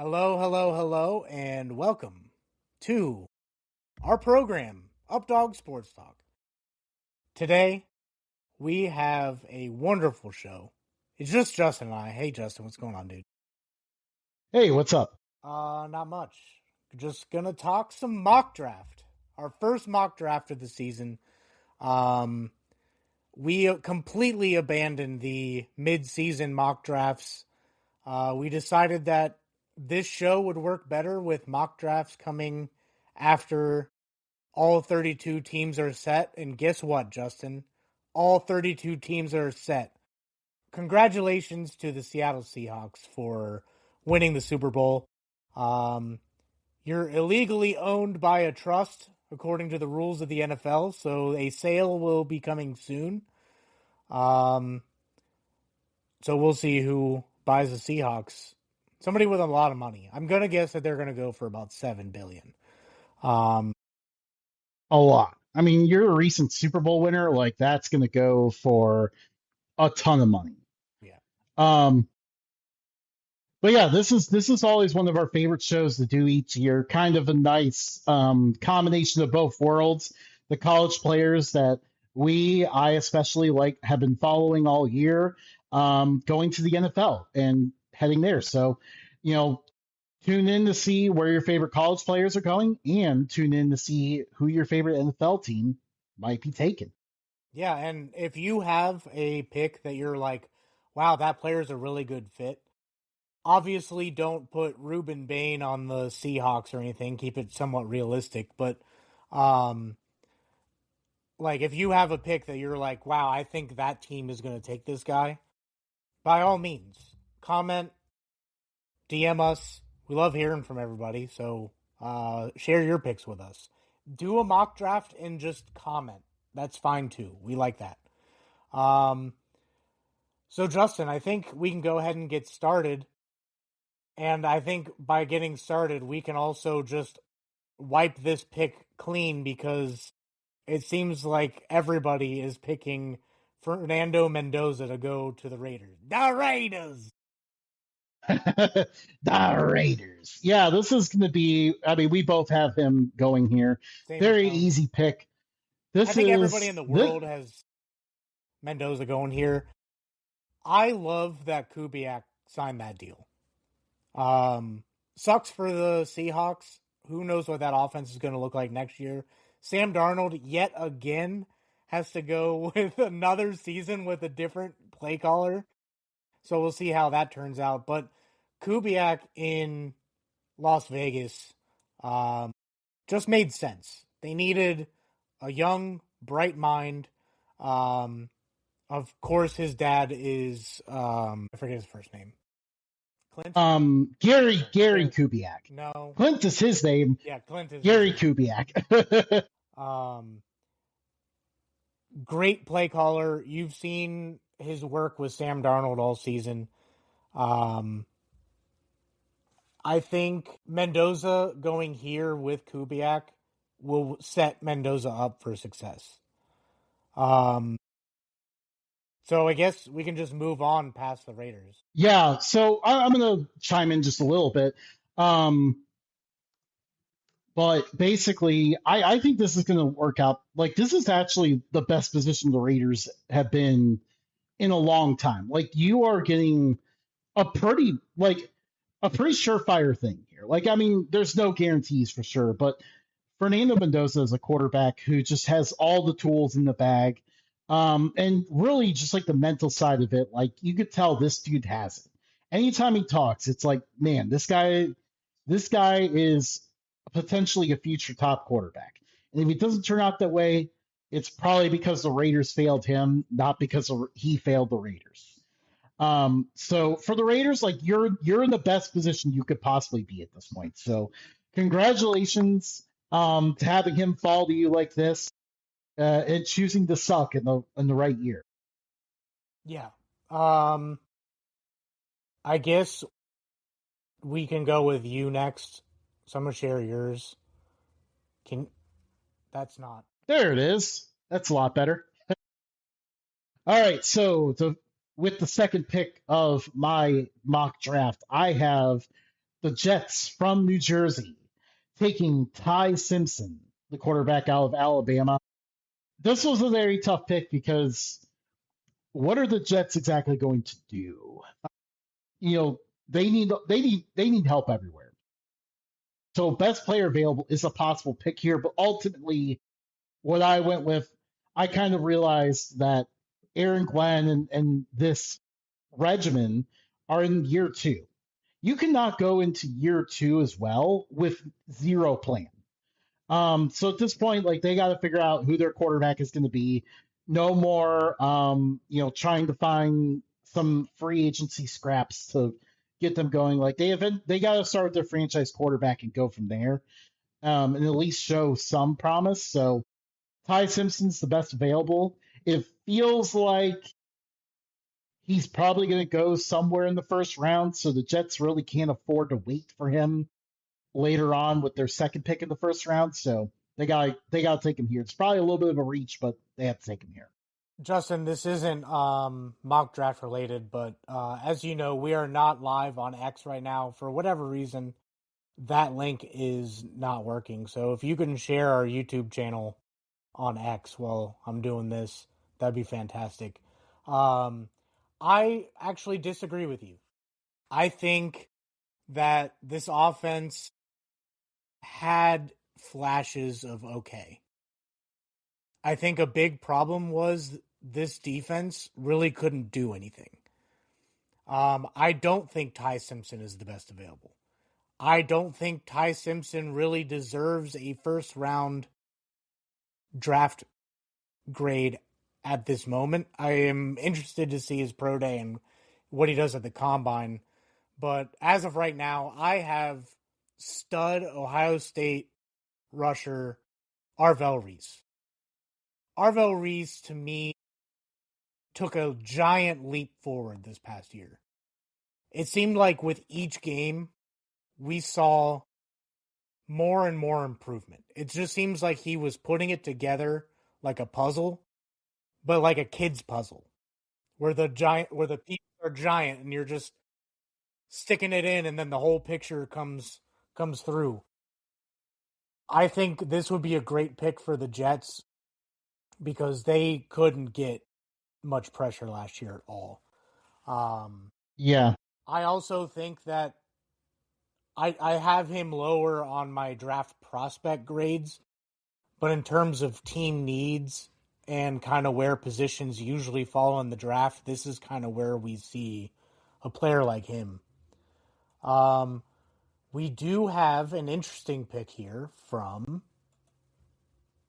Hello, hello, hello, and welcome to our program, Updog Sports Talk. Today, we have a wonderful show. It's just Justin and I. Hey, Justin, what's going on, dude? Hey, what's up? Not much. Just gonna talk some mock draft. Our first mock draft of the season. Um, we completely abandoned the mid-season mock drafts. We decided that this show would work better with mock drafts coming after all 32 teams are set. And guess what, Justin? All 32 teams are set. Congratulations to the Seattle Seahawks for winning the Super Bowl. Um, you're illegally owned by a trust, according to the rules of the NFL, so a sale will be coming soon. Um, so we'll see who buys the Seahawks. Somebody with a lot of money. I'm gonna guess that they're gonna go for about $7 billion. Um, A lot. I mean, you're a recent Super Bowl winner. Like that's going to go for a ton of money. yeah, Um, but yeah, this is always one of our favorite shows to do each year. Kind of a nice combination of both worlds. The college players that I especially like, have been following all year, going to the NFL and heading there. So, you know, tune in to see where your favorite college players are going and tune in to see who your favorite NFL team might be taking. yeah. And if you have a pick that you're like, wow, that player's a really good fit. Obviously, don't put Ruben Bain on the Seahawks or anything. Keep it somewhat realistic. But, um, like, if you have a pick that you're like, wow, I think that team is going to take this guy, by all means, comment, DM us. We love hearing from everybody. So, share your picks with us. Do a mock draft and just comment. That's fine too. We like that. Um, so, Justin, I think we can go ahead and get started. And I think by getting started, we can also just wipe this pick clean because it seems like everybody is picking Fernando Mendoza to go to the Raiders. The Raiders! The Raiders. Yeah, this is going to be, I mean, we both have him going here. Same Very account. easy pick. I This think everybody is in the this. world has Mendoza going here. I love that Kubiak signed that deal. Sucks for the Seahawks. Who knows what that offense is going to look like next year? Sam Darnold yet again has to go with another season with a different play caller. So we'll see how that turns out. But Kubiak in Las Vegas just made sense. They needed a young, bright mind. Um, of course, his dad is I forget his first name. Clint. Gary Kubiak. No. Clint is his name. Yeah, Clint is his Gary name. Kubiak. Um, great play caller. You've seen his work with Sam Darnold all season. Um, I think Mendoza going here with Kubiak will set Mendoza up for success. Um, so I guess we can just move on past the Raiders. Yeah, so I'm going to chime in just a little bit. Um, but basically, I think this is going to work out. Like, this is actually the best position the Raiders have been in a long time. Like, you are getting a pretty, like, a pretty surefire thing here. Like, I mean, there's no guarantees for sure, but Fernando Mendoza is a quarterback who just has all the tools in the bag. And really just like the mental side of it, like you could tell this dude has it. Anytime he talks, it's like, man, this guy is potentially a future top quarterback. And if it doesn't turn out that way, it's probably because the Raiders failed him, not because he failed the Raiders. So for the Raiders, like you're in the best position you could possibly be at this point. So congratulations to having him fall to you like this, and choosing to suck in the right year. Yeah. Um, I guess we can go with you next. So I'm gonna share yours. Can that's not There it is. That's a lot better. All right, with the second pick of my mock draft, I have the Jets from New Jersey taking Ty Simpson, the quarterback out of Alabama. This was a very tough pick because what are the Jets exactly going to do? You know, they need help everywhere. So best player available is a possible pick here, but ultimately what I went with, I kind of realized that Aaron Glenn and this regimen are in year two. You cannot go into year two as well with zero plan. So at this point, like they got to figure out who their quarterback is going to be. No more, trying to find some free agency scraps to get them going. Like they got to start with their franchise quarterback and go from there, and at least show some promise. So Ty Simpson's the best available. It feels like he's probably going to go somewhere in the first round, so the Jets really can't afford to wait for him later on with their second pick in the first round. So they got to take him here. It's probably a little bit of a reach, but they have to take him here. Justin, this isn't mock draft related, but as you know, we are not live on X right now. For whatever reason, that link is not working. So if you can share our YouTube channel on X while I'm doing this, that'd be fantastic. I actually disagree with you. I think that this offense had flashes of okay. I think a big problem was this defense really couldn't do anything. I don't think Ty Simpson is the best available. I don't think Ty Simpson really deserves a first round draft grade at this moment. I am interested to see his pro day and what he does at the combine. But as of right now, I have stud Ohio State rusher Arvell Reese. Arvell Reese, to me, took a giant leap forward this past year. It seemed like with each game, we saw more and more improvement. It just seems like he was putting it together like a puzzle, but like a kid's puzzle, where the pieces are giant and you're just sticking it in and then the whole picture comes through. I think this would be a great pick for the Jets because they couldn't get much pressure last year at all. Yeah. I also think that I have him lower on my draft prospect grades, but in terms of team needs and kind of where positions usually fall in the draft, this is kind of where we see a player like him. We do have an interesting pick here from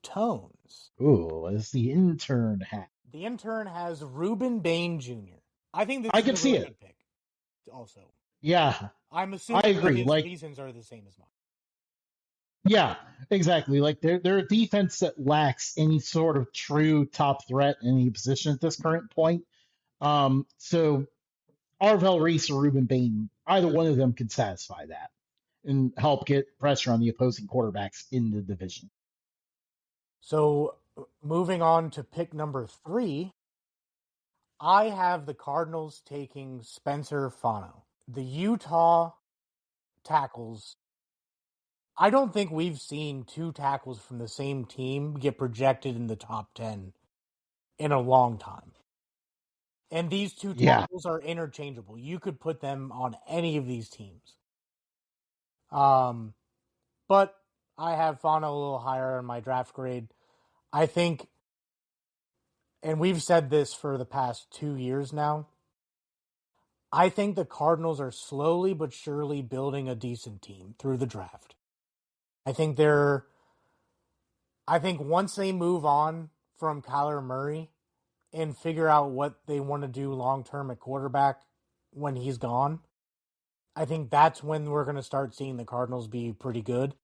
Tones. Ooh, it's the intern hat. The intern has Ruben Bain Jr. I think this I is can a see really it. good pick. Also, Yeah, I'm I assuming that agree. his Like, reasons are the same as mine. yeah, exactly. Like they're a defense that lacks any sort of true top threat in any position at this current point. So Arvell Reese or Ruben Bain, either one of them could satisfy that and help get pressure on the opposing quarterbacks in the division. So, moving on to pick number 3, I have the Cardinals taking Spencer Fano. The Utah tackles. I don't think we've seen two tackles from the same team get projected in the top 10 in a long time. And these two Yeah, tackles are interchangeable. You could put them on any of these teams. But I have Fano a little higher in my draft grade. I think, and we've said this for the past 2 years now, I think the Cardinals are slowly but surely building a decent team through the draft. I think once they move on from Kyler Murray and figure out what they want to do long term at quarterback when he's gone, I think that's when we're going to start seeing the Cardinals be pretty good.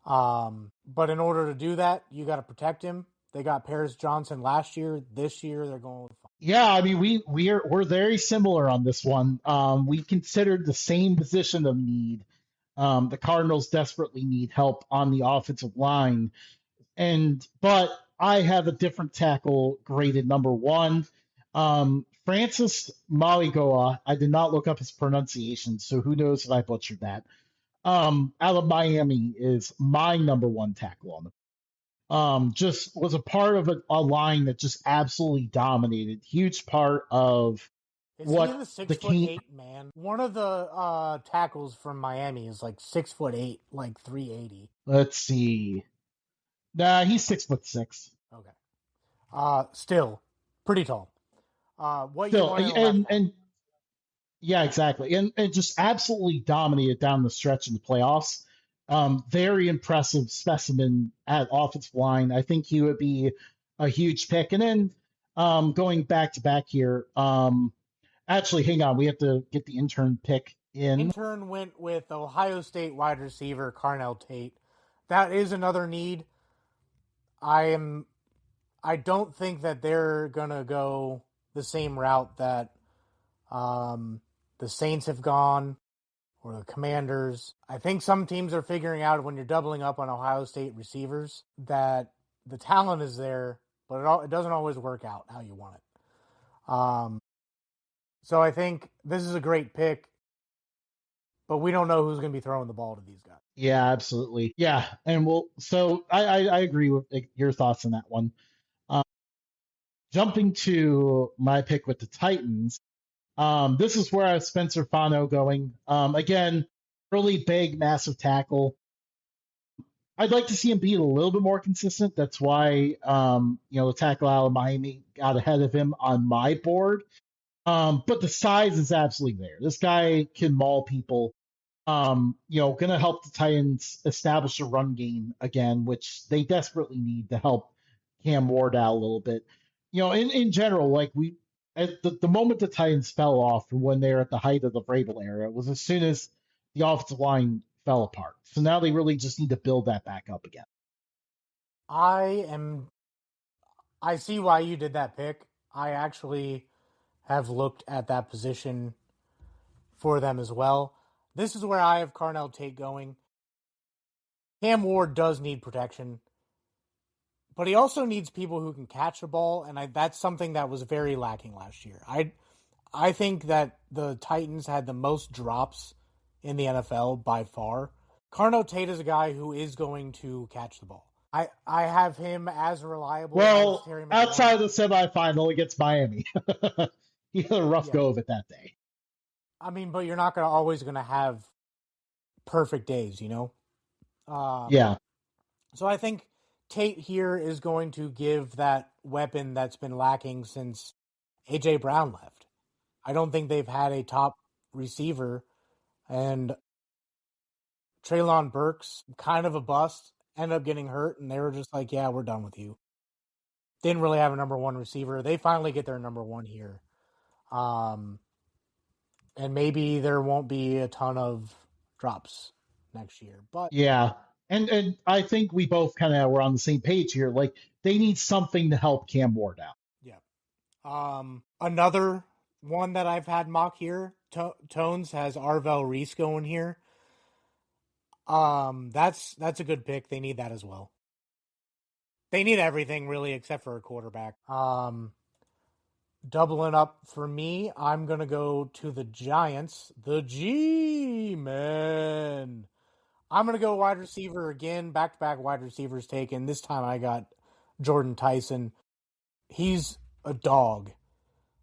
But in order to do that, you got to protect him. They got Paris Johnson last year. This year, they're going with yeah. I mean, we're very similar on this one. We considered the same position of need. The Cardinals desperately need help on the offensive line, but I have a different tackle graded number one. Francis Maligoa. I did not look up his pronunciation, so who knows if I butchered that. out of Miami is my number one tackle on the just was a part of a line that just absolutely dominated. Huge part of Is he what the the six foot King. eight man? One of the tackles from Miami is like 6'8", like 380. Let's see. Nah, he's 6'6". Okay. Still pretty tall. What you Still, want in a left tackle? and yeah, exactly, and just absolutely dominated down the stretch in the playoffs. Very impressive specimen at offensive line. I think he would be a huge pick. And then going back to back here. Actually, hang on, we have to get the intern pick in. Intern went with Ohio State wide receiver Carnell Tate. That is another need. I am. I don't think that they're gonna go the same route that the Saints have gone or the Commanders. I think some teams are figuring out when you're doubling up on Ohio State receivers that the talent is there, but it doesn't always work out how you want it. So I think this is a great pick, but we don't know who's going to be throwing the ball to these guys. Yeah, absolutely. Yeah, and we'll. So I agree with your thoughts on that one. Um, Jumping to my pick with the Titans. This is where I have Spencer Fano going. Again, really big, massive tackle. I'd like to see him be a little bit more consistent. That's why the tackle out of Miami got ahead of him on my board. But the size is absolutely there. This guy can maul people. Going to help the Titans establish a run game again, which they desperately need to help Cam Ward out a little bit. In general, like at the moment the Titans fell off from when they were at the height of the Vrabel era was as soon as the offensive line fell apart. So now they really just need to build that back up again. I am. I see why you did that pick. I actually have looked at that position for them as well. This is where I have Carnell Tate going. Cam Ward does need protection, but he also needs people who can catch the ball, and that's something that was very lacking last year. I think that the Titans had the most drops in the NFL by far. Carnell Tate is a guy who is going to catch the ball. I have him as reliable as Well, Terry outside McLaurin. of the semifinal against Miami, he had a rough Yeah, go of it that day. I mean, but you're not gonna always gonna have perfect days, you know. Um, Yeah, so I think Tate here is going to give that weapon that's been lacking since AJ Brown left. I don't think they've had a top receiver, and Traylon Burks kind of a bust. Ended up getting hurt, and they were just like, "Yeah, we're done with you." Didn't really have a number one receiver. They finally get their number one here. Um, and maybe there won't be a ton of drops next year. But yeah. And I think we both kind of were on the same page here. Like they need something to help Cam Ward out. yeah, another one that I've had mock here. Tones has Arvel Reese going here. That's a good pick. They need that as well. They need everything really except for a quarterback. Doubling up for me, I'm gonna go to the Giants. The G-men. I'm going to go wide receiver again. Back-to-back wide receivers taken. This time I got Jordan Tyson. He's a dog.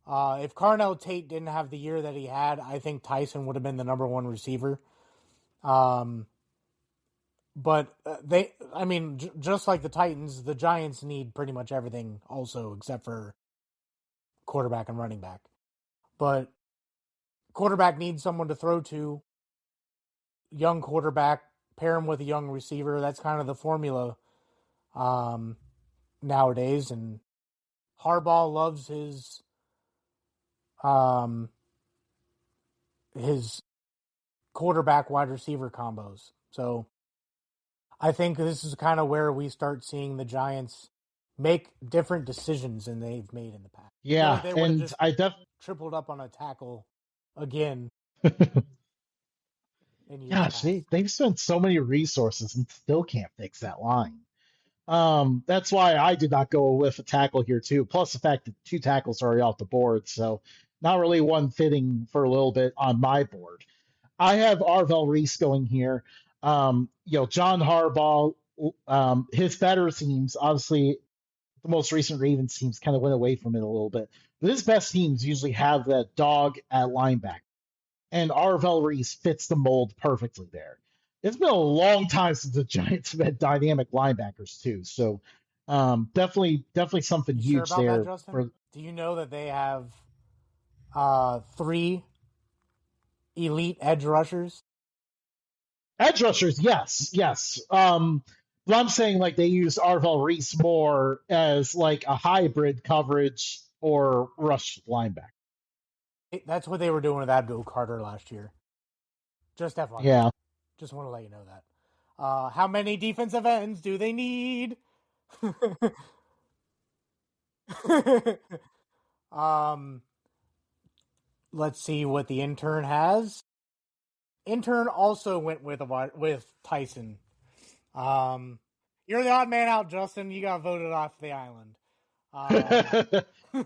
If Carnell Tate didn't have the year that he had, I think Tyson would have been the number one receiver. But just like the Titans, the Giants need pretty much everything also except for quarterback and running back. But quarterback needs someone to throw to. Young quarterback, pair him with a young receiver. That's kind of the formula nowadays. And Harbaugh loves um, his quarterback wide receiver combos. So I think this is kind of where we start seeing the Giants make different decisions than they've made in the past. I feel like Yeah, they would have and just I def tripled up on a tackle again in years gosh, past. they've spent so many resources and still can't fix that line. That's why I did not go with a tackle here too. Plus the fact that two tackles are already off the board, so not really one fitting for a little bit on my board. I have Arvel Reese going here. John Harbaugh, his better teams, obviously, the most recent Ravens teams kind of went away from it a little bit. But his best teams usually have that dog at linebacker, and Arvel Reese fits the mold perfectly there. It's been a long time since the Giants have had dynamic linebackers too, so definitely something You sure huge about that, there Justin? for Do you know that they have three elite edge rushers? edge rushers. Yes, yes. But I'm saying like they use Arvel Reese more as like a hybrid coverage or rush linebacker. That's what they were doing with Abdul Carter last year. Just FYI. Yeah. Just want to let you know that. How many defensive ends do they need? um, let's see what the intern has. Intern also went with Tyson. Um, you're the odd man out, Justin. You got voted off the island. you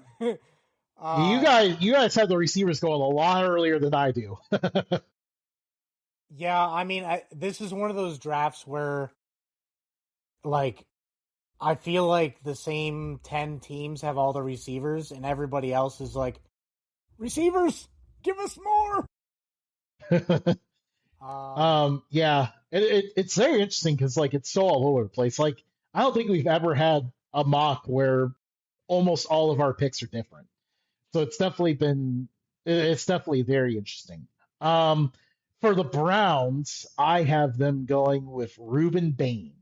Uh, guys have the receivers going a lot earlier than I do. yeah, I mean, this is one of those drafts where, like, I feel like the same 10 teams have all the receivers, and everybody else is like, receivers, give us more. Yeah, it's very interesting because like it's so all over the place. Like I don't think we've ever had a mock where almost all of our picks are different. So it's definitely very interesting. Um, for the Browns, I have them going with Reuben Bain.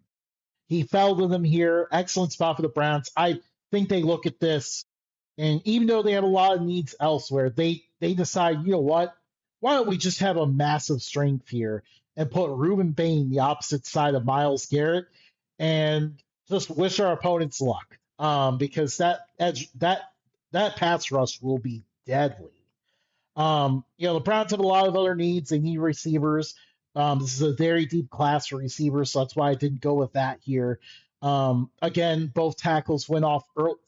He fell to them here. Excellent spot for the Browns. I think they look at this, and even though they have a lot of needs elsewhere, they decide, you know what? Why don't we just have a massive strength here and put Reuben Bain the opposite side of Miles Garrett and just wish our opponents luck. Because that pass rush will be deadly. The Browns have a lot of other needs. They need receivers. This is a very deep class for receivers, so that's why I didn't go with that here. Again, both tackles went off.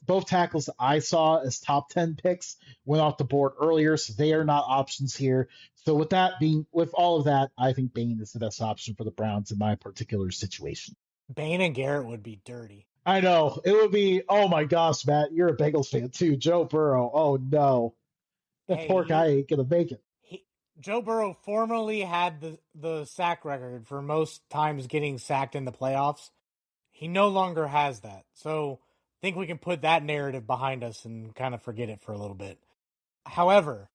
Both tackles I saw as top 10 picks went off the board earlier, so they are not options here. So with all of that, I think Bain is the best option for the Browns in my particular situation. Bain and Garrett would be dirty. I know it would be. Oh my gosh, Matt, you're a Bengals fan too. Joe Burrow. Oh no, that Hey, poor guy ain't gonna make it. Joe Burrow formerly had the sack record for most times getting sacked in the playoffs. He no longer has that. So I think we can put that narrative behind us and kind of forget it for a little bit. However,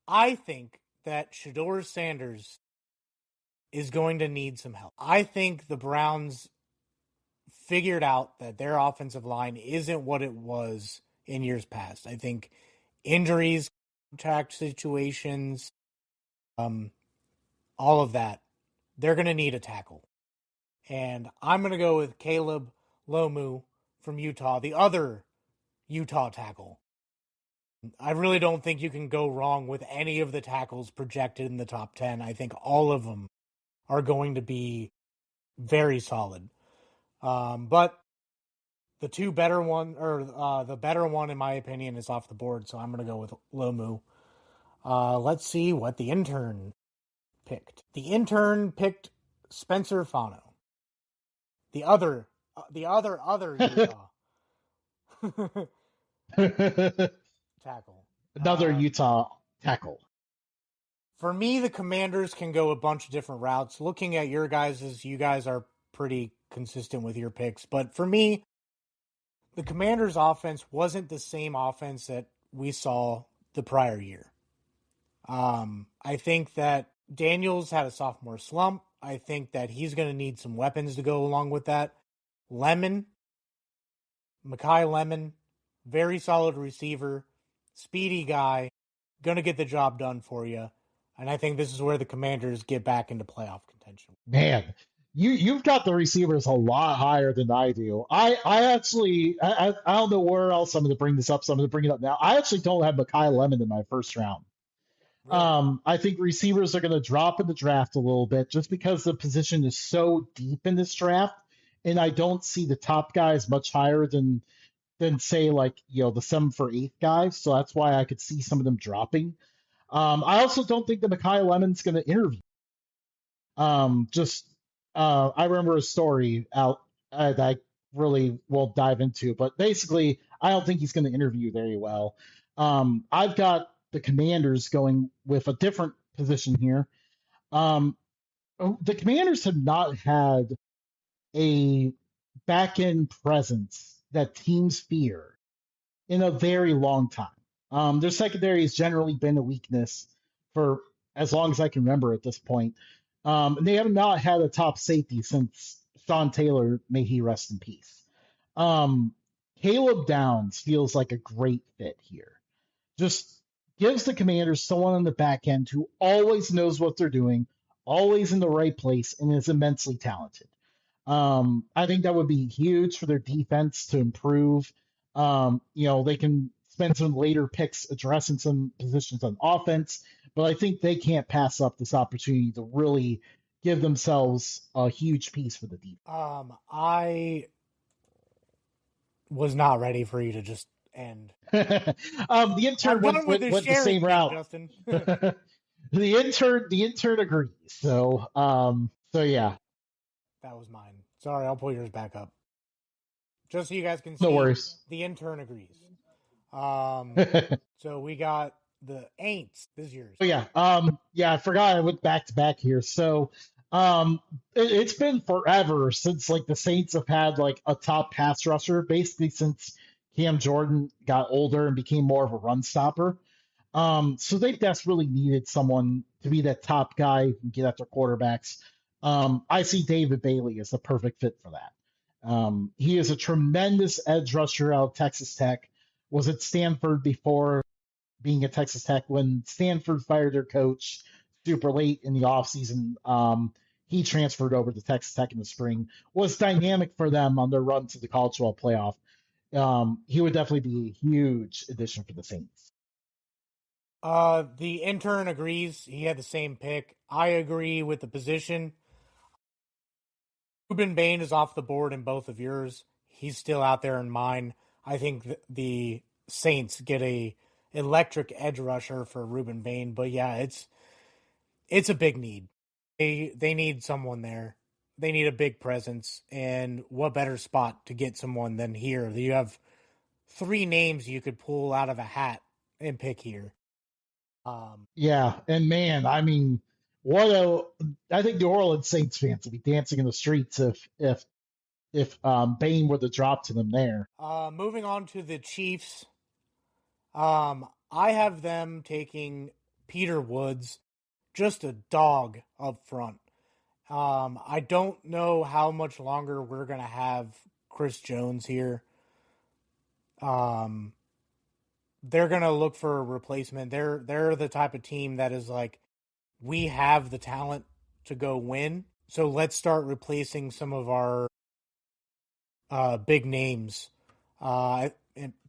I think that Shador Sanders is going to need some help. I think the Browns figured out that their offensive line isn't what it was in years past. I think injuries, contract situations, all of that, they're going to need a tackle. And I'm going to go with Caleb Lomu from Utah, the other Utah tackle. I really don't think you can go wrong with any of the tackles projected in the top 10. I think all of them are going to be very solid. But the two better one, or the better one, in my opinion, is off the board. So I'm going to go with Lomu. Let's see what the intern picked. The intern picked Spencer Fano, the other Utah tackle. Another Utah tackle. For me, the Commanders can go a bunch of different routes. Looking at your guys's, you guys are pretty consistent with your picks. But for me, the Commanders' offense wasn't the same offense that we saw the prior year. I think that Daniels had a sophomore slump. I think that he's going to need some weapons to go along with that. Lemon, Mekhi Lemon, very solid receiver, speedy guy, going to get the job done for you. And I think this is where the Commanders get back into playoff contention. Man, you've got the receivers a lot higher than I do. I actually I don't know where else I'm going to bring this up, so I'm going to bring it up now. I actually don't have Mekhi Lemon in my first round. Really? I think receivers are going to drop in the draft a little bit just because the position is so deep in this draft, and I don't see the top guys much higher than say like the 7 for 8 guys. So that's why I could see some of them dropping. I also don't think that Mekhi Lemon's going to interview. Just I remember a story out that I really won't dive into, but basically, I don't think he's going to interview very well. I've got the Commanders going with a different position here. Um, the Commanders have not had a back end presence that teams fear in a very long time. Their secondary has generally been a weakness for as long as I can remember at this point. And they have not had a top safety since Sean Taylor, may he rest in peace. Um, Caleb Downs feels like a great fit here. Just gives the Commanders someone on the back end who always knows what they're doing, always in the right place, and is immensely talented. I think that would be huge for their defense to improve. They can spend some later picks addressing some positions on offense, but I think they can't pass up this opportunity to really give themselves a huge piece for the defense. I was not ready for you to just end. The intern I'm done with this went the sharing same thing, route. Justin. The intern agrees. So yeah, That was mine. Sorry, I'll pull yours back up. Just so you guys can no see, worries. the intern agrees. So we got the Aints. This is yours. Oh yeah, I forgot I went back to back here. So, it's been forever since like the Saints have had like a top pass rusher, basically since Cam Jordan got older and became more of a run stopper. So they desperately needed someone to be that top guy and get at their quarterbacks. I see David Bailey as the perfect fit for that. He is a tremendous edge rusher out of Texas Tech. Was at Stanford before being at Texas Tech when Stanford fired their coach super late in the offseason. He transferred over to Texas Tech in the spring, was dynamic for them on their run to the College Football Playoff. He would definitely be a huge addition for the Saints. The intern agrees. He had the same pick. I agree with the position. Ruben Bain is off the board in both of yours. He's still out there in mine. I think the Saints get a electric edge rusher for Ruben Bain, but yeah, it's a big need. They need someone there. They need a big presence, and what better spot to get someone than here? You have three names you could pull out of a hat and pick here. Yeah, and man, I mean, what a I think New Orleans Saints fans would be dancing in the streets if Bain were to drop to them there. Moving on to the Chiefs. I have them taking Peter Woods, just a dog up front. I don't know how much longer we're gonna have Chris Jones here. Um, they're gonna look for a replacement. They're the type of team that is like, we have the talent to go win, so let's start replacing some of our big names. And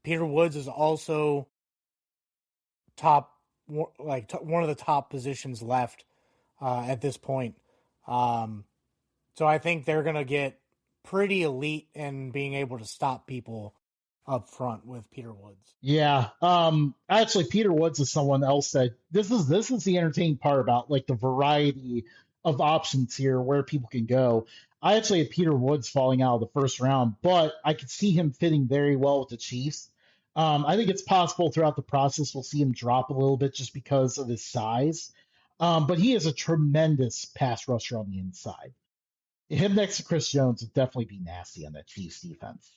Peter Woods is also top, one of the top positions left at this point. So I think they're gonna get pretty elite in being able to stop people up front with Peter Woods. Yeah. Actually, Peter Woods is someone else that this is the entertaining part about like the variety of options here where people can go. I actually had Peter Woods falling out of the first round, but I could see him fitting very well with the Chiefs. I think it's possible throughout the process we'll see him drop a little bit just because of his size. But he is a tremendous pass rusher on the inside. Him next to Chris Jones would definitely be nasty on that Chiefs defense.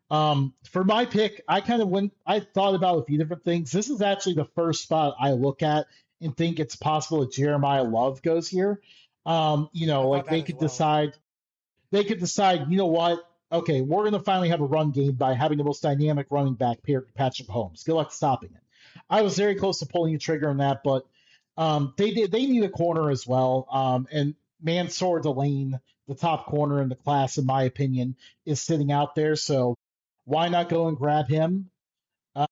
For my pick, I thought about a few different things. This is actually the first spot I look at and think it's possible that Jeremiah Love goes here. I thought Like that as well. they could decide, you know what? Okay, we're going to finally have a run game by having the most dynamic running back paired with Patrick Mahomes. Good luck stopping it. I was very close to pulling the trigger on that, but they need a corner as well. And Mansour Delane, the top corner in the class, in my opinion, is sitting out there. So why not go and grab him? Uh,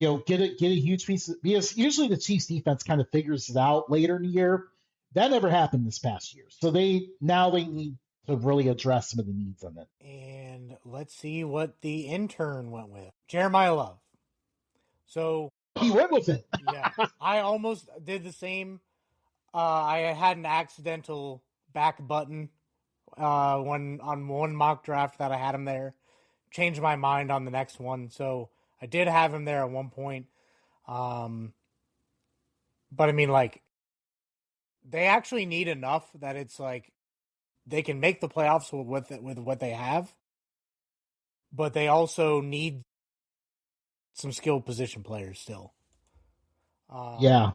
get a huge piece because usually the Chiefs defense kind of figures it out later in the year. That never happened this past year. So they need to really address some of the needs on it. And let's see what the intern went with. Jeremiah Love. So He went with it. Yeah, I almost did the same. I had an accidental back button when on one mock draft that I had him there. Changed my mind on the next one, so I did have him there at one point. Um, but I mean, like, they actually need enough that it's like they can make the playoffs with what they have, but they also need some skilled position players still. Yeah.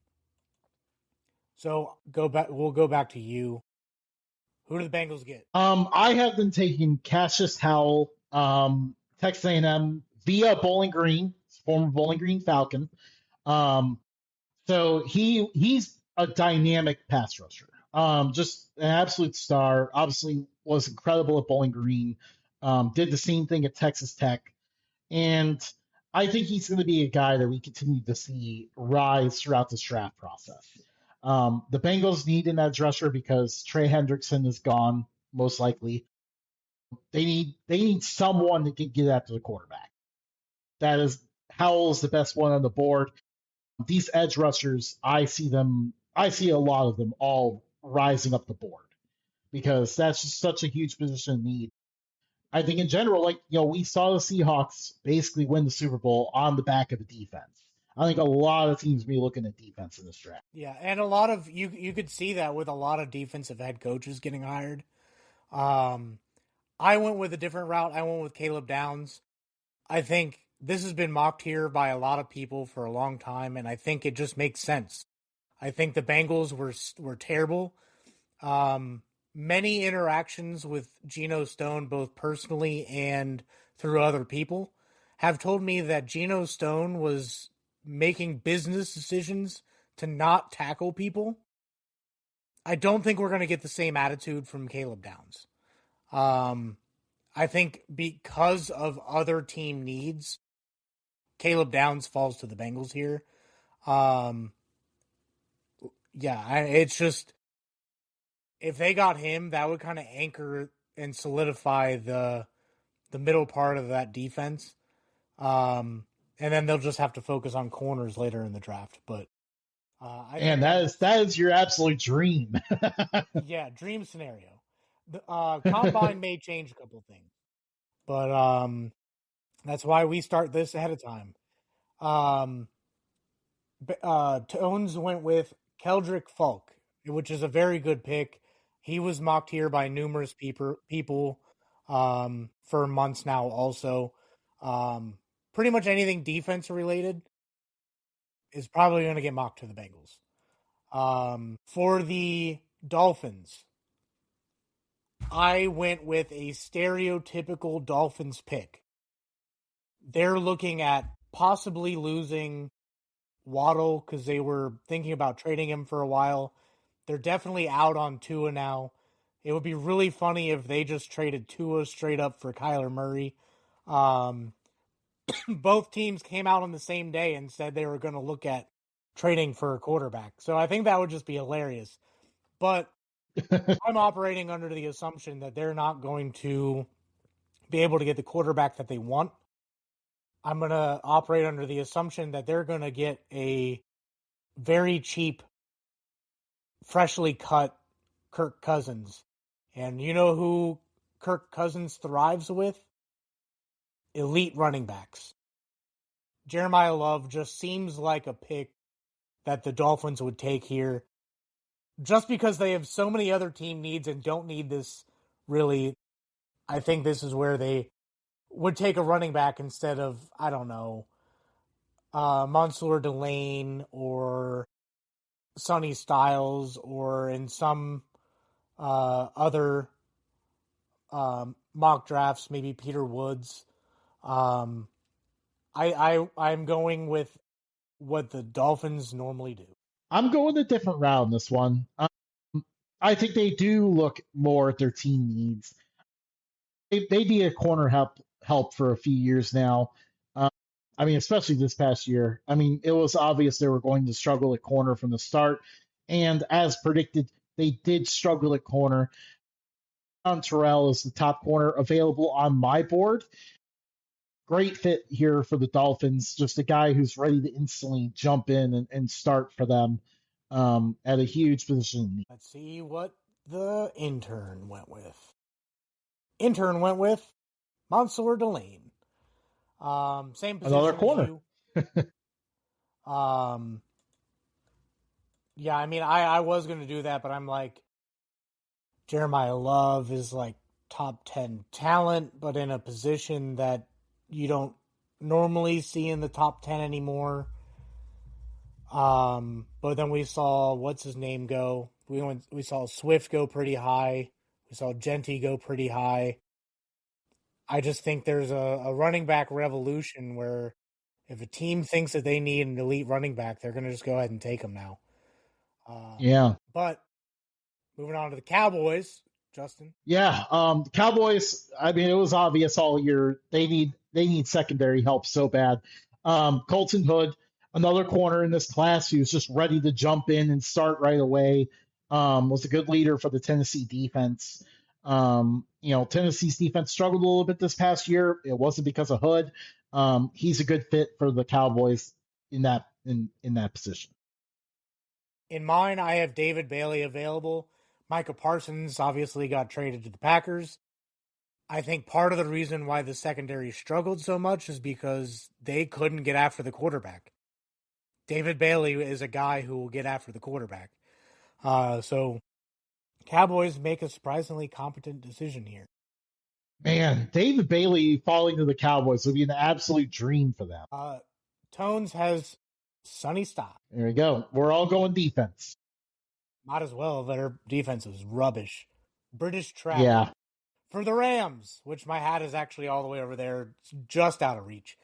So go back. We'll go back to you. Who do the Bengals get? I have been taking Cassius Howell, Texas A&M via Bowling Green, former Bowling Green Falcon. Um, so he's a dynamic pass rusher. Just an absolute star. Obviously was incredible at Bowling Green. Did the same thing at Texas Tech. And I think he's going to be a guy that we continue to see rise throughout this draft process. The Bengals need an edge rusher because Trey Hendrickson is gone, most likely. They need someone that can get after the quarterback. That is Howell's the best one on the board. These edge rushers, I see a lot of them all rising up the board because that's just such a huge position of need. I think in general, like we saw the Seahawks basically win the Super Bowl on the back of the defense. I think a lot of teams will be looking at defense in this draft. Yeah, and a lot of you could see that with a lot of defensive head coaches getting hired. Um, I went with a different route. I went with Caleb Downs. I think this has been mocked here by a lot of people for a long time, and I think it just makes sense. I think the Bengals were terrible. Um, Many interactions with Geno Stone, both personally and through other people, have told me that Geno Stone was making business decisions to not tackle people. I don't think we're going to get the same attitude from Caleb Downs. Um, I think because of other team needs, Caleb Downs falls to the Bengals here. Um, yeah, it's just if they got him, that would kind of anchor and solidify the middle part of that defense. And then they'll just have to focus on corners later in the draft. But I think And that is your absolute dream. yeah, dream scenario. The combine may change a couple of things, but that's why we start this ahead of time. Um, Tones went with Keldrick Falk, which is a very good pick. He was mocked here by numerous people for months now. Also, um, pretty much anything defense related is probably going to get mocked to the Bengals. For the Dolphins, I went with a stereotypical Dolphins pick. They're looking at possibly losing Waddle because they were thinking about trading him for a while. They're definitely out on Tua now. It would be really funny if they just traded Tua straight up for Kyler Murray. Um, both teams came out on the same day and said they were going to look at trading for a quarterback. So I think that would just be hilarious. But I'm operating under the assumption that they're not going to be able to get the quarterback that they want. I'm going to operate under the assumption that they're going to get a very cheap, freshly cut Kirk Cousins. And you know who Kirk Cousins thrives with? Elite running backs. Jeremiah Love just seems like a pick that the Dolphins would take here. Just because they have so many other team needs and don't need this really, I think this is where they would take a running back instead of, I don't know, Mansour Delane or Sonny Styles or in some other mock drafts, maybe Peter Woods. Um, I'm going with what the Dolphins normally do. I'm going a different route in this one. I think they do look more at their team needs. They need a corner help for a few years now. Um, I mean, especially this past year. I mean, it was obvious they were going to struggle at corner from the start, and as predicted, they did struggle at corner. Terrell is the top corner available on my board. great fit here for the Dolphins. Just a guy who's ready to instantly jump in and start for them at a huge position. Let's see what the intern went with. Intern went with Mansour Delane. Same Another position as corner. you. Um, yeah, I mean, I was going to do that, but I'm like, Jeremiah Love is like top 10 talent, but in a position that you don't normally see in the top 10 anymore. But then we saw what's his name go. We saw Swift go pretty high. We saw Genty go pretty high. I just think there's a running back revolution where if a team thinks that they need an elite running back, they're going to just go ahead and take him now. Yeah. But moving on to the Cowboys, Justin. Yeah, Cowboys. I mean, it was obvious all year they need secondary help so bad. Colton Hood, another corner in this class, who's just ready to jump in and start right away. Was a good leader for the Tennessee defense. Tennessee's defense struggled a little bit this past year. It wasn't because of Hood. He's a good fit for the Cowboys in that position. In mine, I have David Bailey available. Micah Parsons obviously got traded to the Packers. I think part of the reason why the secondary struggled so much is because they couldn't get after the quarterback. David Bailey is a guy who will get after the quarterback. So Cowboys make a surprisingly competent decision here. Man, David Bailey falling to the Cowboys would be an absolute dream for them. Tones has Sonny Stop. There we go. We're all going defense. Might as well. Their defense is rubbish. British trash. Yeah. For the Rams, which my hat is actually all the way over there, it's just out of reach.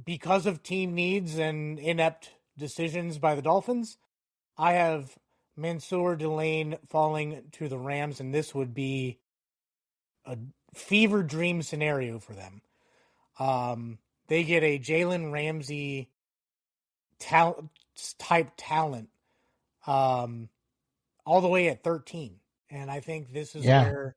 Because of team needs and inept decisions by the Dolphins, I have Mansour Delane falling to the Rams, and this would be a fever dream scenario for them. They get a Jalen Ramsey type talent all the way at 13. And I think this is where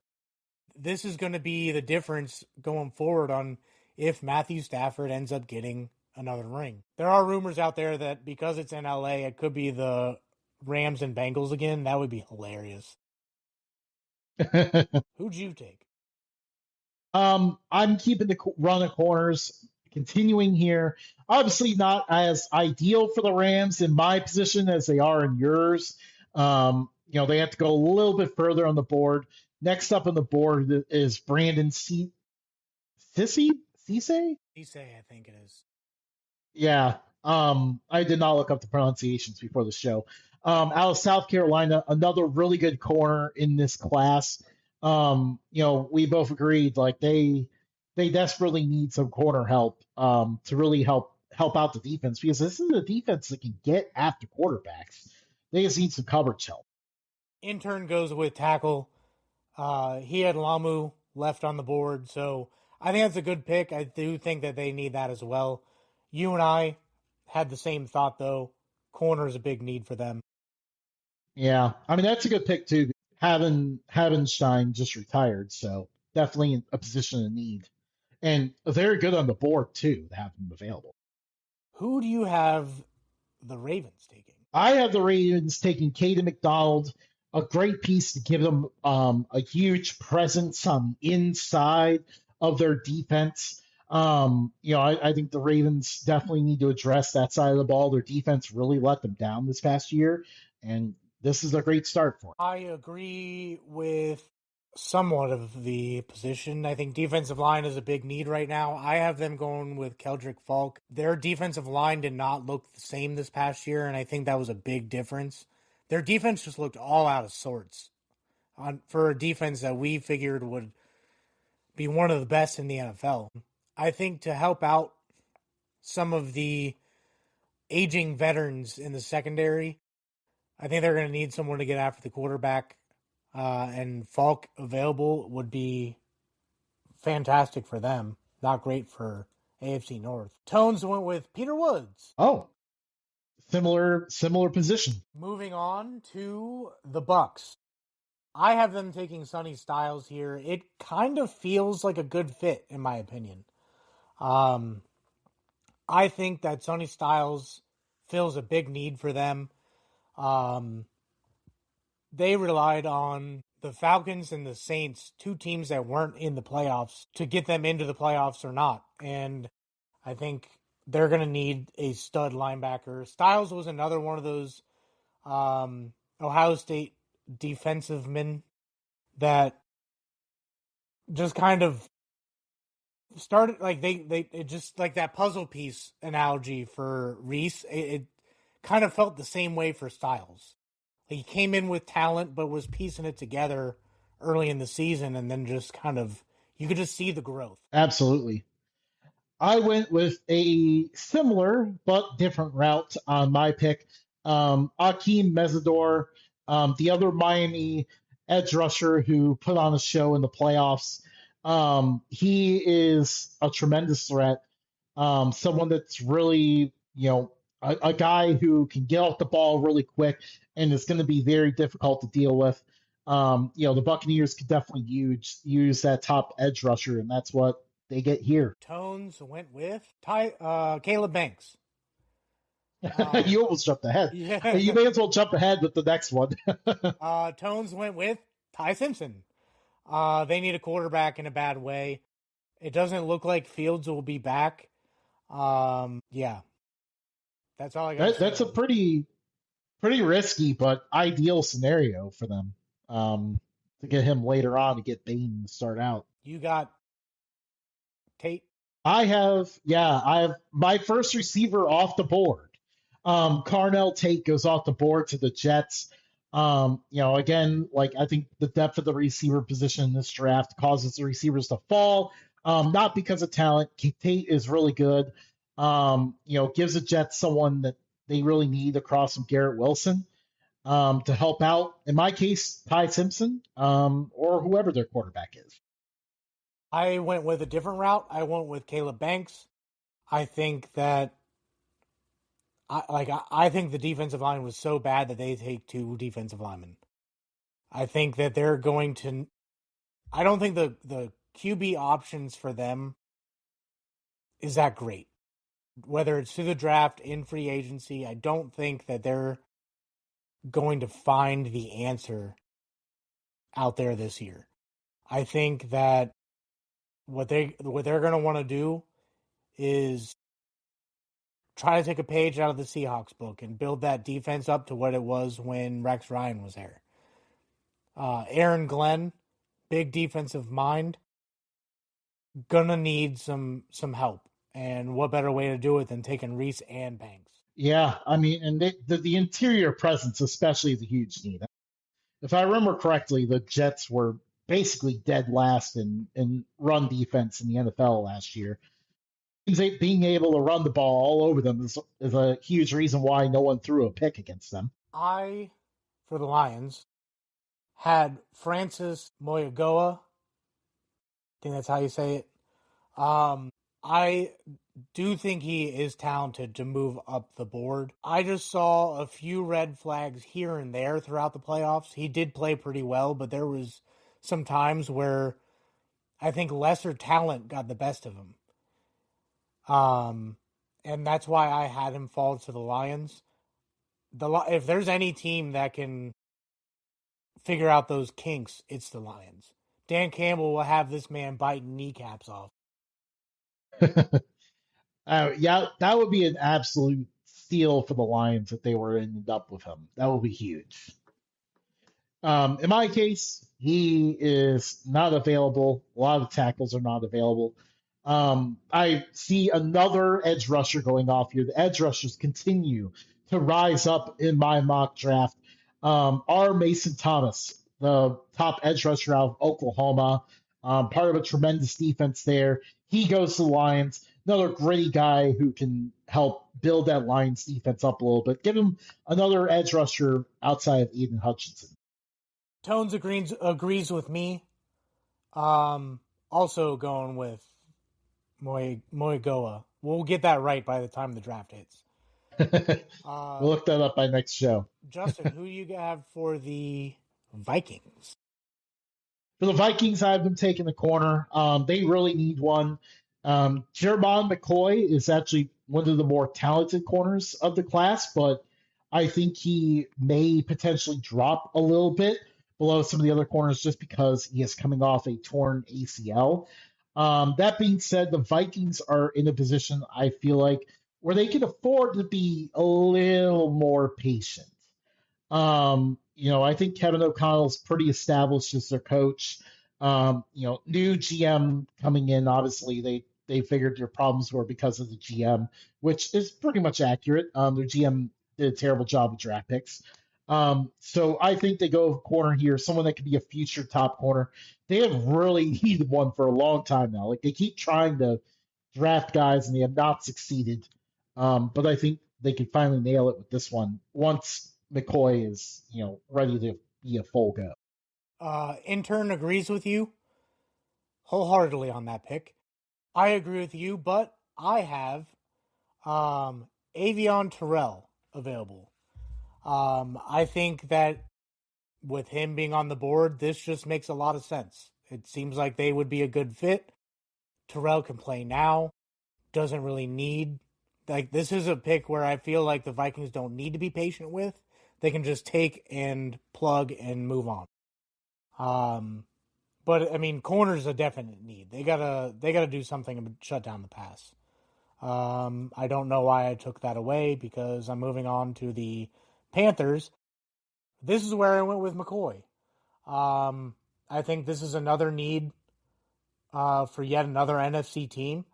this is going to be the difference going forward on if Matthew Stafford ends up getting another ring. There are rumors out there that because it's in LA, it could be the Rams and Bengals again. That would be hilarious. Who'd you take? I'm keeping the run of corners continuing here. Obviously, not as ideal for the Rams in my position as they are in yours. They have to go a little bit further on the board. Next up on the board is Brandon Cisse? Cisse, I think it is. Yeah. I did not look up the pronunciations before the show. Out of South Carolina, another really good corner in this class. We both agreed like they desperately need some corner help to really help out the defense because this is a defense that can get after quarterbacks. They just need some coverage help. Intern goes with tackle. He had Lamu left on the board, so I think that's a good pick. I do think that they need that as well. You and I had the same thought, though. Corner is a big need for them. Yeah, I mean that's a good pick too. Havenstein just retired, so definitely a position of need, and very good on the board too to have him available. Who do you have the Ravens taking? I have the Ravens taking Caden McDonald, a great piece to give them a huge presence on the inside of their defense. I think the Ravens definitely need to address that side of the ball. Their defense really let them down this past year, and this is a great start for them. I agree with somewhat of the position. I think defensive line is a big need right now. I have them going with Keldrick Falk. Their defensive line did not look the same this past year, and I think that was a big difference. Their defense just looked all out of sorts for a defense that we figured would be one of the best in the NFL. I think to help out some of the aging veterans in the secondary, I think they're going to need someone to get after the quarterback. And Falk available would be fantastic for them. Not great for AFC North. Tones went with Peter Woods. Oh, similar position. Moving on to the Bucks. I have them taking Sonny Styles here. It kind of feels like a good fit, in my opinion. Um, I think that Sonny Styles fills a big need for them. Um, they relied on the Falcons and the Saints, two teams that weren't in the playoffs, to get them into the playoffs or not. And I think they're going to need a stud linebacker. Styles was another one of those Ohio State defensive men that just kind of started like they it just like that puzzle piece analogy for Reese. It kind of felt the same way for Styles. Like he came in with talent, but was piecing it together early in the season, and then just kind of you could just see the growth. Absolutely. I went with a similar but different route on my pick. Akeem Mesidor, the other Miami edge rusher who put on a show in the playoffs. He is a tremendous threat. Someone that's really, a guy who can get off the ball really quick and is going to be very difficult to deal with. The Buccaneers could definitely use that top edge rusher, and that's what they get here. Tones went with Caleb Banks. Um, You almost jumped ahead. You yeah, may as well jump ahead with the next one. Tones went with Ty Simpson. They need a quarterback in a bad way. It doesn't look like Fields will be back. Yeah, that's all I got to say That's a on it. pretty risky but ideal scenario for them, to get him later on to get Bain to start out. You got Tate. I have my first receiver off the board. Carnell Tate goes off the board to the Jets. Again, like I think the depth of the receiver position in this draft causes the receivers to fall. Not because of talent. Tate is really good. Gives the Jets someone that they really need across from Garrett Wilson, to help out. In my case, Ty Simpson, or whoever their quarterback is. I went with a different route. I went with Caleb Banks. I think that I think the defensive line was so bad that they take two defensive linemen. I think that they're going to. I don't think the QB options for them is that great. Whether it's through the draft, in free agency, I don't think that they're going to find the answer out there this year. I think that what they're going to want to do is try to take a page out of the Seahawks book and build that defense up to what it was when Rex Ryan was there. Aaron Glenn, big defensive mind, gonna need some help. And what better way to do it than taking Reese and Banks? Yeah, I mean, and the interior presence especially is a huge need. If I remember correctly, the Jets were basically dead last in run defense in the NFL last year. Being able to run the ball all over them is a huge reason why no one threw a pick against them. I, for the Lions, had Francis Moyagoa. I think that's how you say it. I do think he is talented to move up the board. I just saw a few red flags here and there throughout the playoffs. He did play pretty well, but there was some times where I think lesser talent got the best of him. Um, and that's why I had him fall to the Lions. If there's any team that can figure out those kinks, it's the Lions. Dan Campbell will have this man biting kneecaps off. Yeah, that would be an absolute steal for the Lions if they were to end up with him. That would be huge. In my case, he is not available. A lot of tackles are not available. I see another edge rusher going off here. The edge rushers continue to rise up in my mock draft. R. Mason Thomas, the top edge rusher out of Oklahoma, part of a tremendous defense there. He goes to the Lions. Another gritty guy who can help build that Lions defense up a little bit. Give him another edge rusher outside of Aiden Hutchinson. Tones agrees with me. Also going with Moigoa. We'll get that right by the time the draft hits. We'll Uh, look that up by next show. Justin, who you have for the Vikings? For the Vikings, I've been taking the corner. They really need one. Jermon McCoy is actually one of the more talented corners of the class, but I think he may potentially drop a little bit below some of the other corners just because he is coming off a torn ACL. That being said, the Vikings are in a position, I feel like, where they can afford to be a little more patient. I think Kevin O'Connell's pretty established as their coach. New GM coming in, obviously they figured their problems were because of the GM, which is pretty much accurate. Their GM did a terrible job with draft picks. So I think they go corner here, someone that could be a future top corner. They have really needed one for a long time now. Like they keep trying to draft guys and they have not succeeded. But I think they could finally nail it with this one once McCoy is, ready to be a full go. Intern agrees with you wholeheartedly on that pick. I agree with you, but I have Avion Terrell available. I think that with him being on the board, this just makes a lot of sense. It seems like they would be a good fit. Terrell can play now, doesn't really need. Like, this is a pick where I feel like the Vikings don't need to be patient with. They can just take and plug and move on. But I mean, corner's a definite need. They gotta do something to shut down the pass. I don't know why I took that away because I'm moving on to the Panthers. This is where I went with McCoy. I think this is another need for yet another NFC team.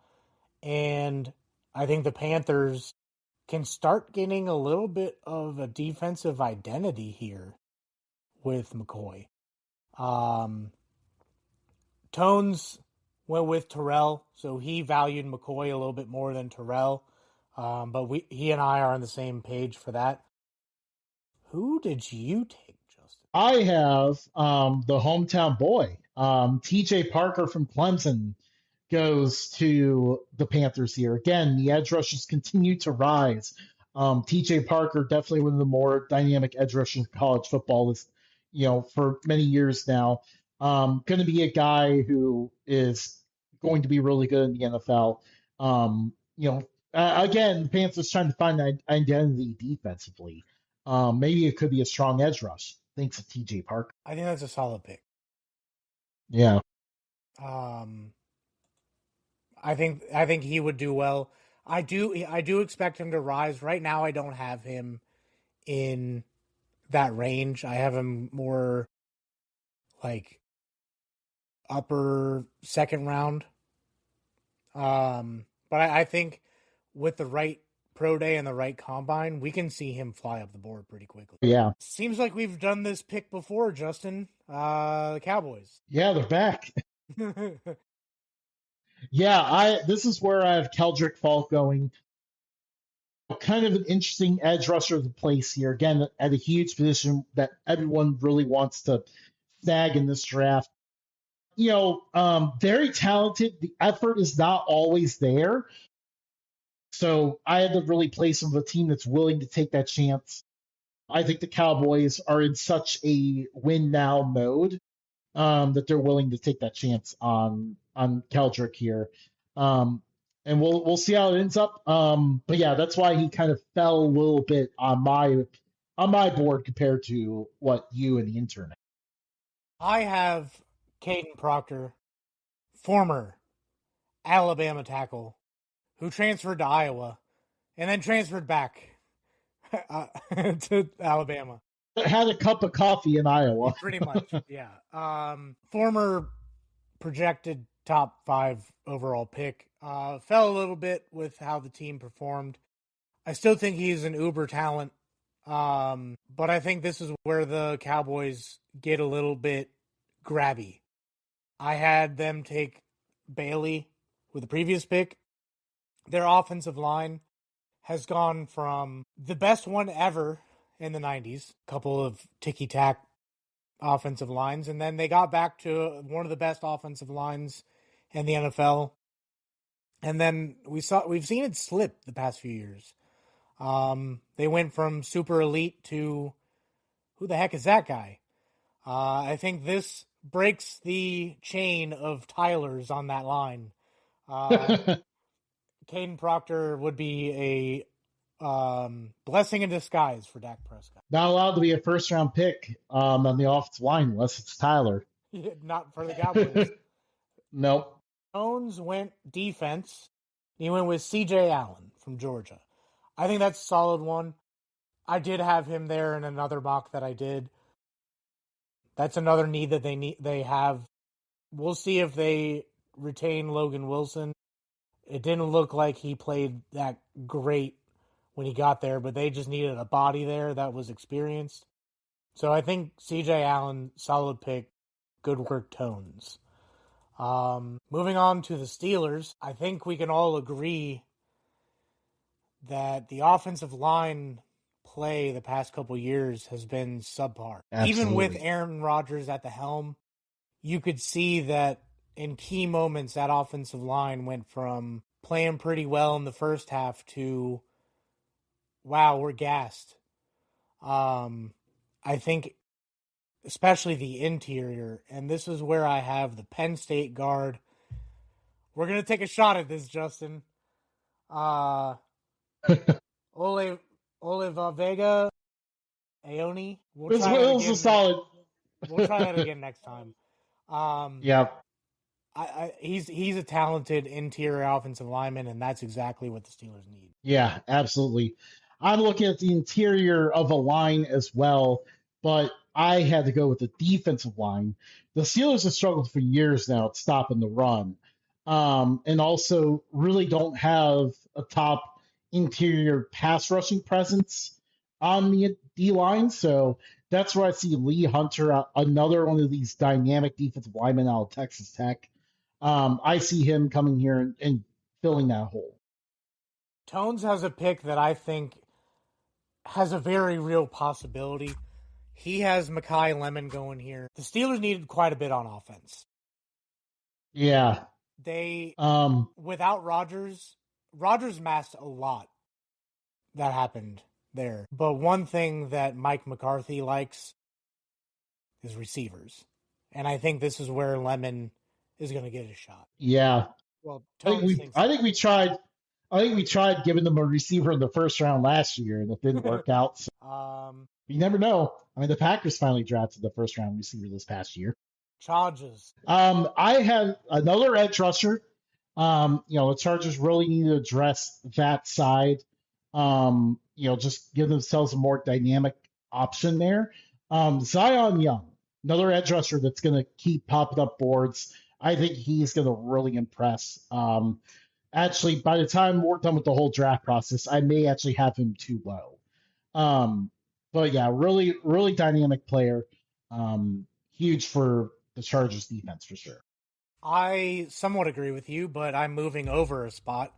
And I think the Panthers can start getting a little bit of a defensive identity here with McCoy. Tones went with Terrell, so he valued McCoy a little bit more than Terrell. But he and I are on the same page for that. Who did you take, Justin? I have the hometown boy, TJ Parker from Clemson, goes to the Panthers here. Again, the edge rushers continue to rise. TJ Parker, definitely one of the more dynamic edge rushers in college football, is, for many years now. Going to be a guy who is going to be really good in the NFL. Again, the Panthers trying to find an identity defensively. Maybe it could be a strong edge rush. Thanks to TJ Parker. I think that's a solid pick. Yeah. I think he would do well. I do expect him to rise. Right now, I don't have him in that range. I have him more like upper second round. But I think with the right pro day and the right combine, we can see him fly up the board pretty quickly. Yeah. Seems like we've done this pick before, Justin. The Cowboys. Yeah, they're back. Yeah, this is where I have Keldrick Falk going. Kind of an interesting edge rusher of the place here. Again, at a huge position that everyone really wants to snag in this draft. Very talented. The effort is not always there. So I had to really place him with a team that's willing to take that chance. I think the Cowboys are in such a win now mode that they're willing to take that chance on Keldrick here. And we'll see how it ends up. But yeah, that's why he kind of fell a little bit on my board compared to what you and the intern. I have Caden Proctor, former Alabama tackle, who transferred to Iowa and then transferred back to Alabama. Had a cup of coffee in Iowa. Pretty much, yeah. Former projected top 5 overall pick. Fell a little bit with how the team performed. I still think he's an uber talent. But I think this is where the Cowboys get a little bit grabby. I had them take Bailey with the previous pick. Their offensive line has gone from the best one ever in the 90s, a couple of ticky-tack offensive lines, and then they got back to one of the best offensive lines in the NFL. And then we've seen it slip the past few years. They went from super elite to who the heck is that guy? I think this breaks the chain of Tylers on that line. Uh, Caden Proctor would be a blessing in disguise for Dak Prescott. Not allowed to be a first round pick on the offensive line unless it's Tyler. Not for the Cowboys. Nope. Jones went defense. He went with C.J. Allen from Georgia. I think that's a solid one. I did have him there in another mock that I did. That's another need that they have. We'll see if they retain Logan Wilson. It didn't look like he played that great when he got there, but they just needed a body there that was experienced. So I think C.J. Allen, solid pick, good work, Tones. Moving on to the Steelers, I think we can all agree that the offensive line play the past couple years has been subpar. Absolutely. Even with Aaron Rodgers at the helm, you could see that in key moments that offensive line went from playing pretty well in the first half to, wow, we're gassed. I think especially the interior, and this is where I have the Penn State guard. We're going to take a shot at this, Justin. Olive Vega, Aoni. This was a solid. We'll try that again next time. Yeah. He's a talented interior offensive lineman, and that's exactly what the Steelers need. Yeah, absolutely. I'm looking at the interior of a line as well, but I had to go with the defensive line. The Steelers have struggled for years now at stopping the run, and also really don't have a top interior pass rushing presence on the D line. So that's where I see Lee Hunter, another one of these dynamic defensive linemen out of Texas Tech. I see him coming here and filling that hole. Tones has a pick that I think has a very real possibility. He has Mekhi Lemon going here. The Steelers needed quite a bit on offense. Yeah. They, without Rodgers masked a lot that happened there. But one thing that Mike McCarthy likes is receivers. And I think this is where Lemon is going to get a shot. Yeah. Well, I think we tried giving them a receiver in the first round last year, and it didn't work out. So. You never know. I mean, the Packers finally drafted the first round receiver this past year. Chargers. I had another edge rusher. The Chargers really need to address that side. Just give themselves a more dynamic option there. Zion Young, another edge rusher that's going to keep popping up boards. I think he's going to really impress. Actually, by the time we're done with the whole draft process, I may actually have him too low. But yeah, really, really dynamic player. Huge for the Chargers defense for sure. I somewhat agree with you, but I'm moving over a spot.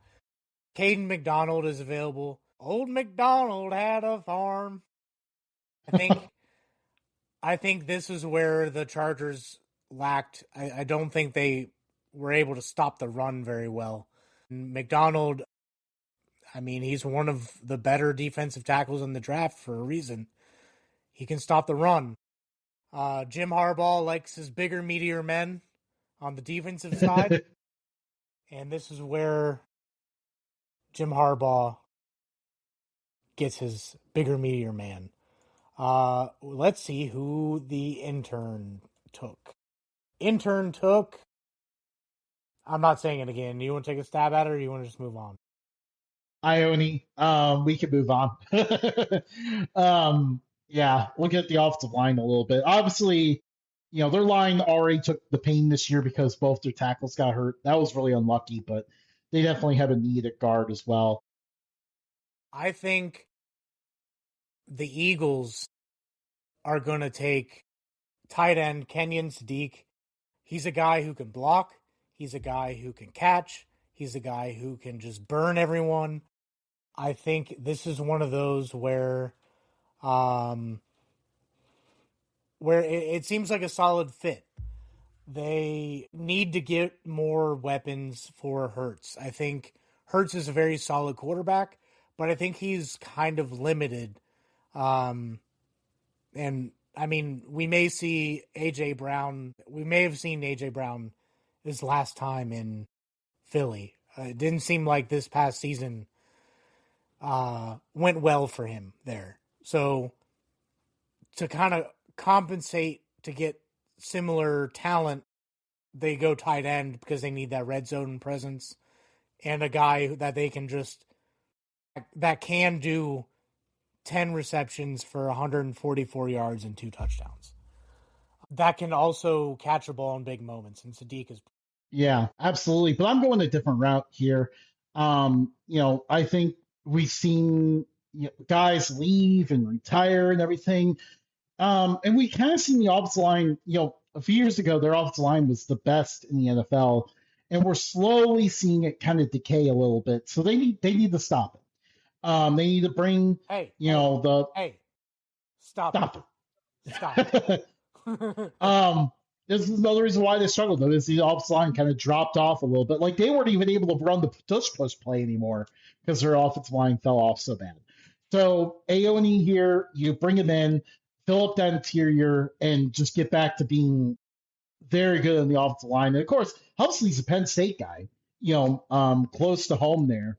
Caden McDonald is available. Old McDonald had a farm. I think this is where the Chargers lacked. I don't think they were able to stop the run very well. McDonald, I mean, he's one of the better defensive tackles in the draft for a reason. He can stop the run. Jim Harbaugh likes his bigger, meatier men on the defensive side. And this is where Jim Harbaugh gets his bigger, meatier man. Let's see who the intern took. I'm not saying it again. Do you want to take a stab at it, or do you want to just move on? Ione, we can move on. Yeah, look at the offensive line a little bit. Obviously, their line already took the pain this year because both their tackles got hurt. That was really unlucky, but they definitely have a need at guard as well. I think the Eagles are going to take tight end Kenyon Sadiq. He's a guy who can block. He's a guy who can catch. He's a guy who can just burn everyone. I think this is one of those where it seems like a solid fit. They need to get more weapons for Hurts. I think Hurts is a very solid quarterback, but I think he's kind of limited. And I mean, we may see AJ Brown. We may have seen AJ Brown his last time in Philly. It didn't seem like this past season went well for him there. So to kind of compensate to get similar talent, they go tight end because they need that red zone presence and a guy that they can just that can do 10 receptions for 144 yards and 2 touchdowns. That can also catch a ball in big moments, and Sadiq is. Yeah, absolutely. But I'm going a different route here. I think we've seen guys leave and retire and everything. And we kind of seen the offensive line, a few years ago, their offensive line was the best in the NFL. And we're slowly seeing it kind of decay a little bit. So they need to stop it. They need to bring, Hey, the hey, stop stop it. Stop it. it. This is another reason why they struggled, though, is the offensive line kind of dropped off a little bit. Like they weren't even able to run the push play anymore because their offensive line fell off so bad. So AOE here, you bring him in, fill up that interior, and just get back to being very good in the offensive line. And of course, Huxley's a Penn State guy, close to home there.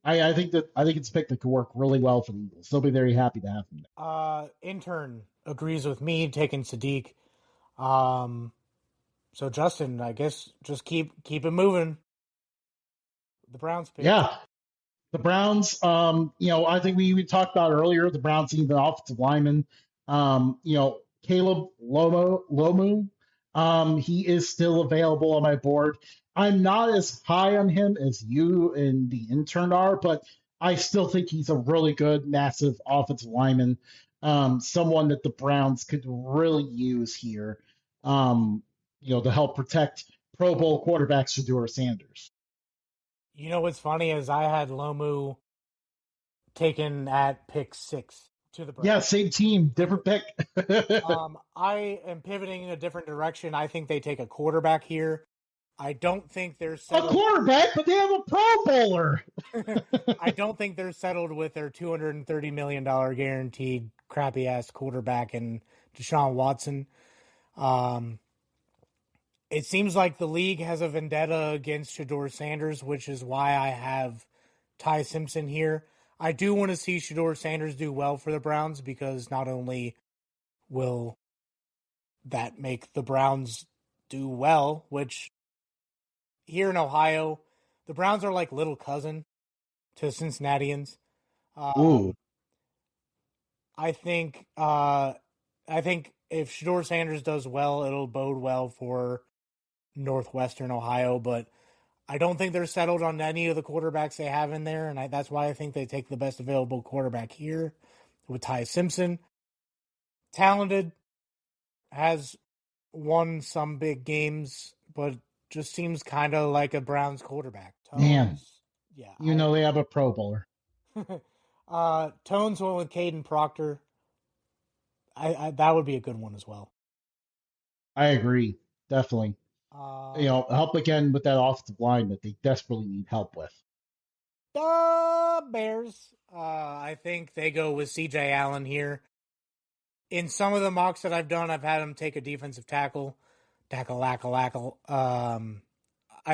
I think it's a pick that could work really well for the Eagles. They'll be very happy to have him there. Intern agrees with me taking Sadiq. So Justin, I guess just keep it moving. The Browns pick. Yeah, the Browns, I think we talked about earlier, the Browns need an offensive lineman. Caleb Lomu, he is still available on my board. I'm not as high on him as you and the intern are, but I still think he's a really good, massive offensive lineman. Someone that the Browns could really use here, to help protect Pro Bowl quarterback Shedeur Sanders. You know what's funny is I had Lomu taken at pick 6 to the Browns. Yeah, same team, different pick. I am pivoting in a different direction. I think they take a quarterback here. I don't think they're settled. A quarterback, but they have a Pro Bowler. I don't think they're settled with their $230 million guaranteed crappy ass quarterback and Deshaun Watson. It seems like the league has a vendetta against Shedeur Sanders, which is why I have Ty Simpson here. I do want to see Shedeur Sanders do well for the Browns because not only will that make the Browns do well, which here in Ohio, the Browns are like little cousin to Cincinnatians. Ooh. I think if Shedeur Sanders does well, it'll bode well for Northwestern Ohio, but I don't think they're settled on any of the quarterbacks they have in there, and that's why I think they take the best available quarterback here with Ty Simpson. Talented, has won some big games, but just seems kind of like a Browns quarterback. Man, yeah, they have a Pro Bowler. Tones went with Caden Proctor. I that would be a good one as well. I agree, definitely. Help again with that offensive line that they desperately need help with. The Bears, I think they go with C.J. Allen here. In some of the mocks that I've done, I've had him take a defensive tackle. Tackle. I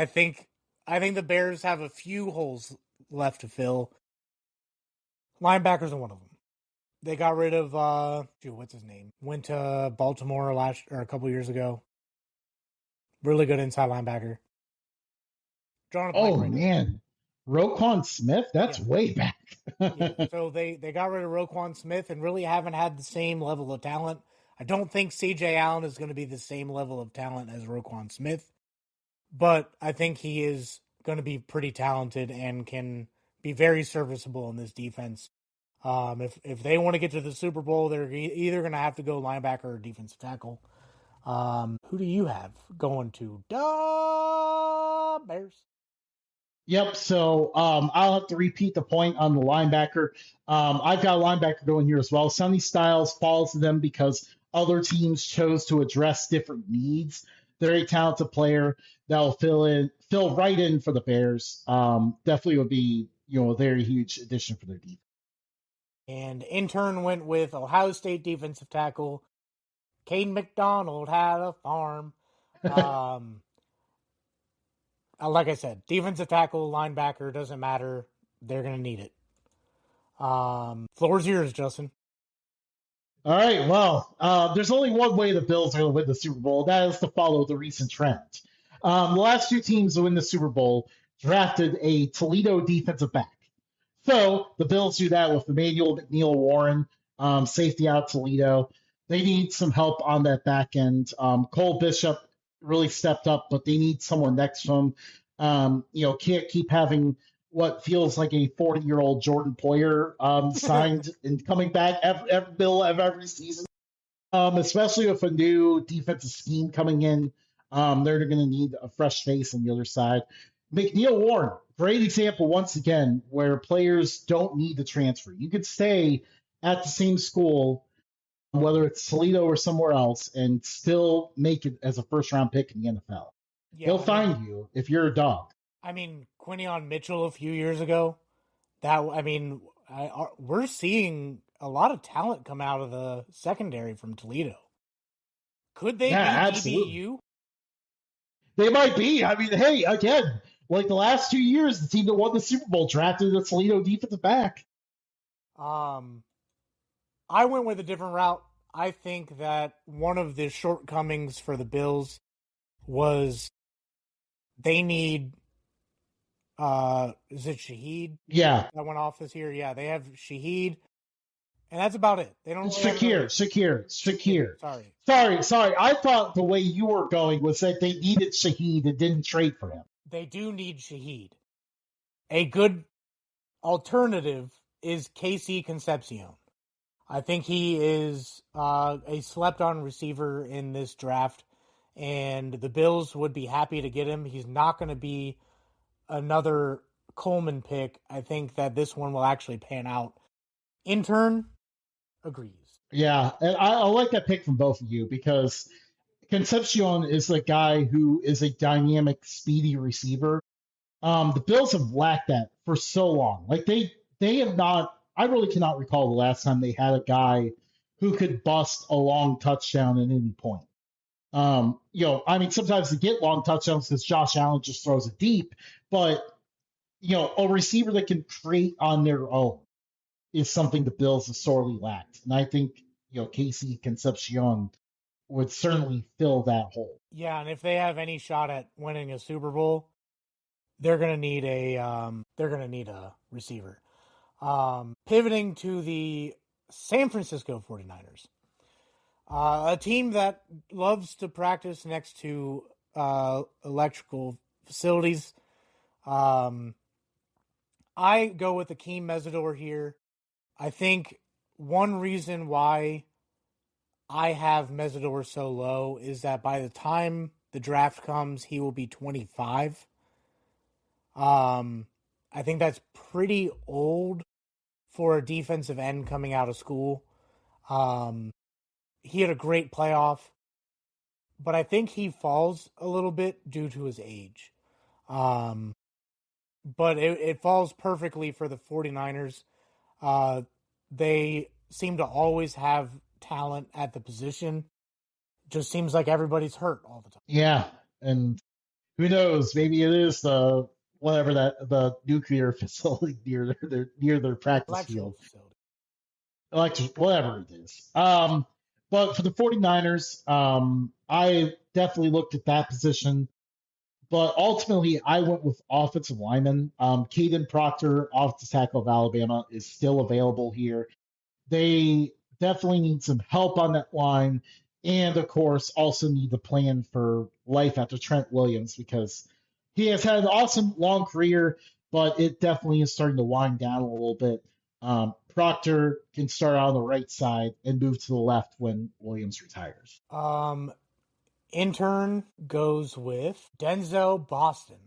think the Bears have a few holes left to fill. Linebackers are one of them. They got rid of what's his name? Went to Baltimore a couple years ago. Really good inside linebacker. Man. Roquan Smith? That's way back. So they got rid of Roquan Smith and really haven't had the same level of talent. I don't think C.J. Allen is going to be the same level of talent as Roquan Smith, but I think he is going to be pretty talented and can be very serviceable in this defense. If they want to get to the Super Bowl, they're either going to have to go linebacker or defensive tackle. Who do you have going to the Bears? Yep. So I'll have to repeat the point on the linebacker. I've got a linebacker going here as well. Sonny Styles falls to them because other teams chose to address different needs. They're a talented player that'll fill right in for the Bears. Definitely would be a very huge addition for their defense. And intern went with Ohio State defensive tackle Caden McDonald had a farm. Um, like I said, defensive tackle, linebacker, doesn't matter. They're going to need it. Floor's yours, Justin. All right, well, there's only one way the Bills are going to win the Super Bowl. That is to follow the recent trend. The last two teams to win the Super Bowl drafted a Toledo defensive back. So the Bills do that with Emmanuel McNeil Warren, safety out Toledo. They need some help on that back end. Cole Bishop really stepped up, but they need someone next to him. Can't keep having what feels like a 40-year-old Jordan Poyer signed and coming back every season, especially with a new defensive scheme coming in. They're going to need a fresh face on the other side. McNeil Warren, great example once again, where players don't need to transfer. You could stay at the same school, whether it's Toledo or somewhere else, and still make it as a first-round pick in the NFL. Yeah, They'll find you if you're a dog. I mean, Quinion Mitchell a few years ago. We're seeing a lot of talent come out of the secondary from Toledo. Could they be absolutely. DBU? They might be. I mean, hey, again, like the last 2 years, the team that won the Super Bowl drafted a Toledo defensive back. I went with a different route. I think that one of the shortcomings for the Bills was they need is it Shaheed? Yeah. That went off this year. Yeah, they have Shaheed. And that's about it. They don't Shakir. Sorry. I thought the way you were going was that they needed Shaheed and didn't trade for him. They do need Shaheed. A good alternative is Casey Concepcion. I think he is a slept-on receiver in this draft, and the Bills would be happy to get him. He's not going to be another Coleman pick. I think that this one will actually pan out. Intern agrees. Yeah, and I like that pick from both of you because Concepcion is a guy who is a dynamic, speedy receiver. The Bills have lacked that for so long. Like they have not. I really cannot recall the last time they had a guy who could bust a long touchdown at any point. Sometimes they get long touchdowns because Josh Allen just throws it deep, but a receiver that can create on their own is something the Bills have sorely lacked. And I think, Casey Concepcion would certainly fill that hole. Yeah, and if they have any shot at winning a Super Bowl, they're gonna need a receiver. Pivoting to the San Francisco 49ers. A team that loves to practice next to electrical facilities. I go with Akeem Mesidor here. I think one reason why I have Mesidor so low is that by the time the draft comes, he will be 25. I think that's pretty old for a defensive end coming out of school. He had a great playoff, but I think he falls a little bit due to his age. But it falls perfectly for the 49ers. They seem to always have talent at the position. Just seems like everybody's hurt all the time. Yeah, and who knows? Maybe it is the nuclear facility near their practice field. Whatever it is. But for the 49ers, I definitely looked at that position. But ultimately, I went with offensive lineman. Caden Proctor, offensive tackle of Alabama, is still available here. They definitely need some help on that line. And, of course, also need to plan for life after Trent Williams because he has had an awesome long career, but it definitely is starting to wind down a little bit. Proctor can start on the right side and move to the left when Williams retires. Intern goes with Denzel Boston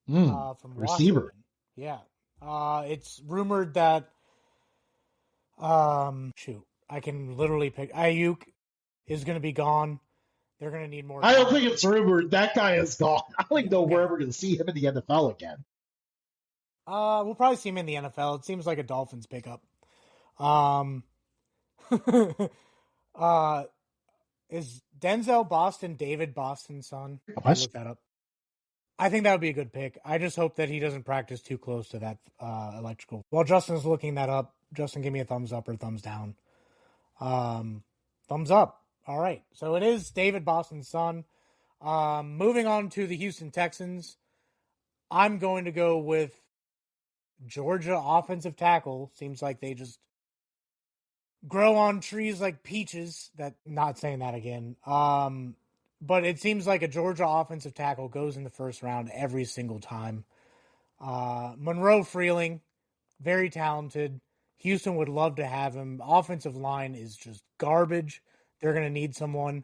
from receiver. Washington. Yeah. It's rumored that I can literally pick Ayuk is going to be gone. They're going to need more. I don't think it's rumored. That guy is gone. I don't even know where we're going to see him in the NFL again. We'll probably see him in the NFL. It seems like a Dolphins pickup. Uh, is Denzel Boston David Boston's son? Did you Question. look that up? I think that would be a good pick. I just hope that he doesn't practice too close to that electrical. While Justin's looking that up, Justin, give me a thumbs up or thumbs down. Um, thumbs up. All right. So it is David Boston's son. Moving on to the Houston Texans, I'm going to go with Georgia offensive tackle. Seems like they just grow on trees like peaches. That not saying that again. But it seems like a Georgia offensive tackle goes in the first round every single time. Monroe Freeling, very talented. Houston would love to have him. Offensive line is just garbage. They're going to need someone.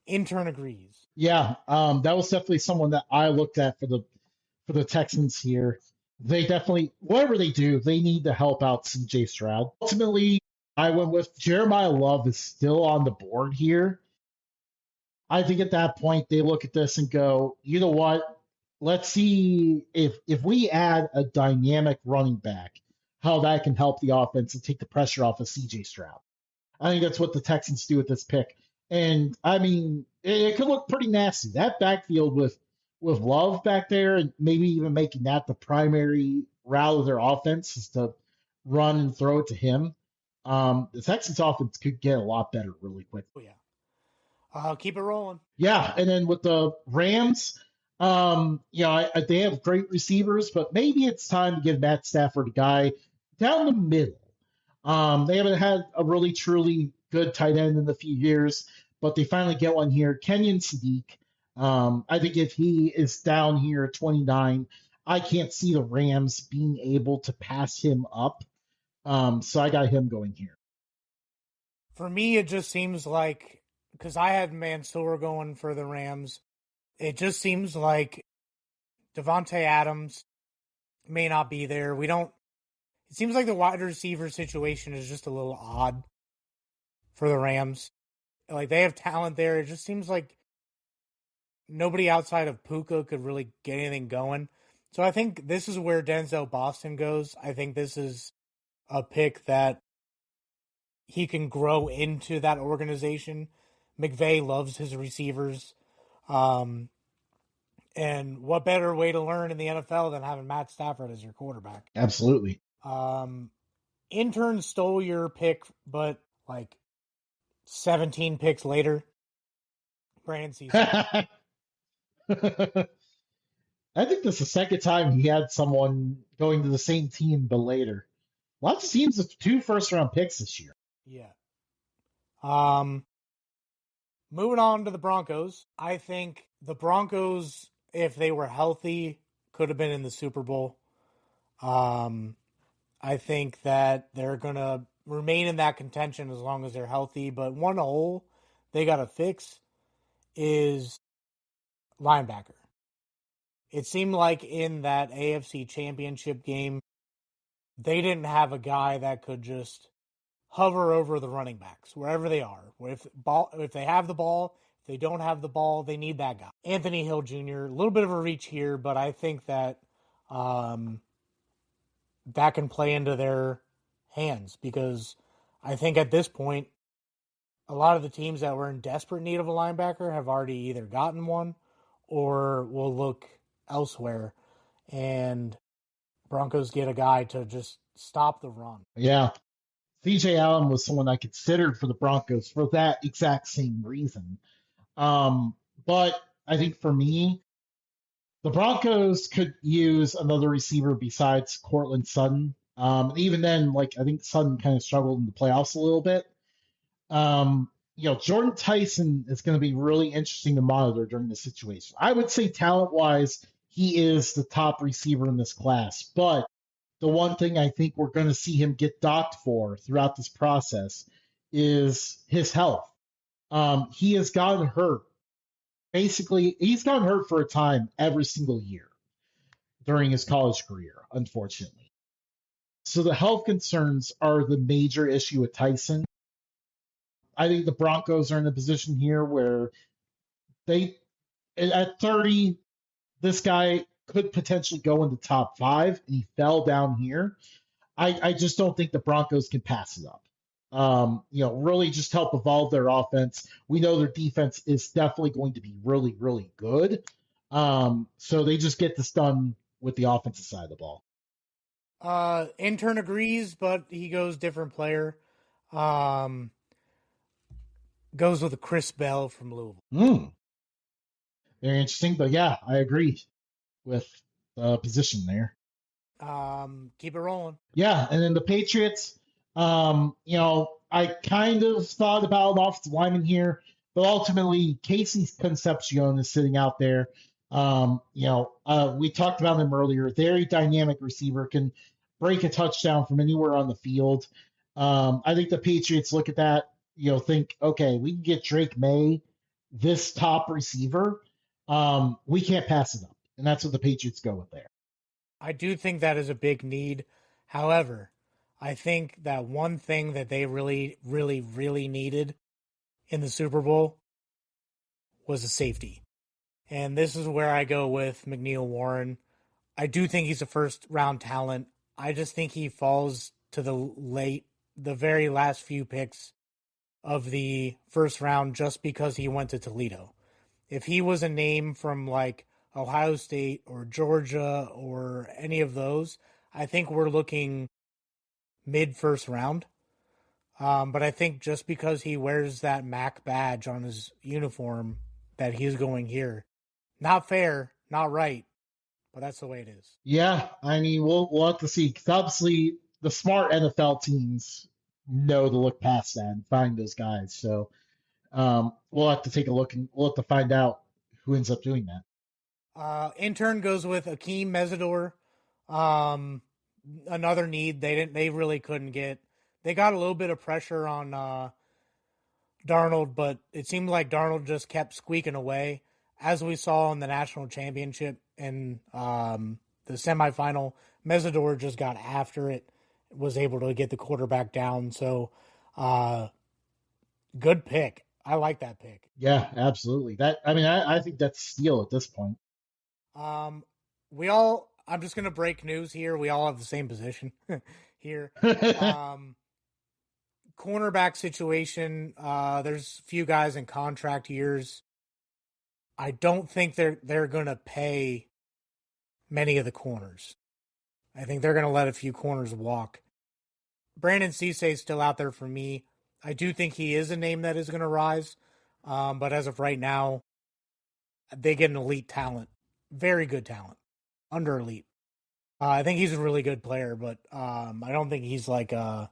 Intern agrees. Yeah, that was definitely someone that I looked at for the Texans here. They definitely, whatever they do, they need to help out CJ Stroud. Ultimately, I went with Jeremiah Love is still on the board here. I think at that point they look at this and go, you know what? Let's see if we add a dynamic running back, how that can help the offense and take the pressure off of CJ Stroud. I think that's what the Texans do with this pick. And I mean, it could look pretty nasty. That backfield with Love back there, and maybe even making that the primary route of their offense is to run and throw it to him. The Texans offense could get a lot better really quick. Oh, yeah. Keep it rolling. Yeah, and then with the Rams, they have great receivers, but maybe it's time to give Matt Stafford a guy down the middle. They haven't had a really truly good tight end in a few years, but they finally get one here. Kenyon Sadiq. I think if he is down here at 29, I can't see the Rams being able to pass him up. So I got him going here. For me, it just seems like, because I had Mansour going for the Rams, it just seems like Devontae Adams may not be there. It seems like the wide receiver situation is just a little odd for the Rams. Like, they have talent there. It just seems like nobody outside of Puka could really get anything going. So I think this is where Denzel Boston goes. I think this is a pick that he can grow into that organization. McVay loves his receivers. Um, and what better way to learn in the NFL than having Matt Stafford as your quarterback? Absolutely. Um, intern stole your pick, but like 17 picks later, Brandon Cecil. I think this is the second time he had someone going to the same team, but later. Lots of teams with 2 first-round picks this year. Yeah. Um, moving on to the Broncos. I think the Broncos, if they were healthy, could have been in the Super Bowl. I think that they're going to remain in that contention as long as they're healthy. But one hole they got to fix is linebacker. It seemed like in that AFC Championship game, they didn't have a guy that could just hover over the running backs wherever they are. If they have the ball, if they don't have the ball, they need that guy. Anthony Hill Jr., a little bit of a reach here, but I think that that can play into their hands because I think at this point, a lot of the teams that were in desperate need of a linebacker have already either gotten one or will look elsewhere. And Broncos get a guy to just stop the run. Yeah. CJ Allen was someone I considered for the Broncos for that exact same reason. Um, but I think for me, the Broncos could use another receiver besides Cortland Sutton. Even then, I think Sutton kind of struggled in the playoffs a little bit. Jordan Tyson is going to be really interesting to monitor during this situation. I would say talent wise, he is the top receiver in this class. But the one thing I think we're going to see him get docked for throughout this process is his health. He has gotten hurt. Basically, he's gotten hurt for a time every single year during his college career, unfortunately. So the health concerns are the major issue with Tyson. I think the Broncos are in a position here where at 30, this guy could potentially go in the top 5, and he fell down here. I just don't think the Broncos can pass it up. Really just help evolve their offense. We know their defense is definitely going to be really, really good. So they just get this done with the offensive side of the ball. Intern agrees, but he goes different player. Um, Goes with Chris Bell from Louisville. Hmm. Very interesting, but yeah, I agree with the position there. Keep it rolling. Yeah, and then the Patriots, I kind of thought about an offensive lineman here, but ultimately Casey Concepcion is sitting out there. We talked about him earlier. Very dynamic receiver, can break a touchdown from anywhere on the field. I think the Patriots look at that, think, okay, we can get Drake May, this top receiver. We can't pass it up, and that's what the Patriots go with there. I do think that is a big need. However, I think that one thing that they really, really, really needed in the Super Bowl was a safety. And this is where I go with McNeil Warren. I do think he's a first round talent. I just think he falls to the very last few picks of the first round just because he went to Toledo. If he was a name from like Ohio State or Georgia or any of those, I think we're looking mid first round. But I think just because he wears that MAC badge on his uniform, that he's going here. Not fair, not right, but that's the way it is. Yeah, I mean, we'll have to see. 'Cause obviously, the smart NFL teams know to look past that and find those guys. So we'll have to take a look and we'll have to find out who ends up doing that. Intern goes with Akeem Mesidor. Um, Another need they really couldn't get. They got a little bit of pressure on Darnold, but it seemed like Darnold just kept squeaking away, as we saw in the national championship and the semifinal. Mesidor just got after it, was able to get the quarterback down. So, uh, good pick. I like that pick. Yeah, absolutely. I think that's steal at this point. Um, we all. I'm just gonna break news here. We all have the same position here. Um, Cornerback situation. There's a few guys in contract years. I don't think they're gonna pay many of the corners. I think they're gonna let a few corners walk. Brandon Cisse is still out there for me. I do think he is a name that is gonna rise. But as of right now, they get an elite talent, very good talent, under elite. I think he's a really good player, but I don't think he's like a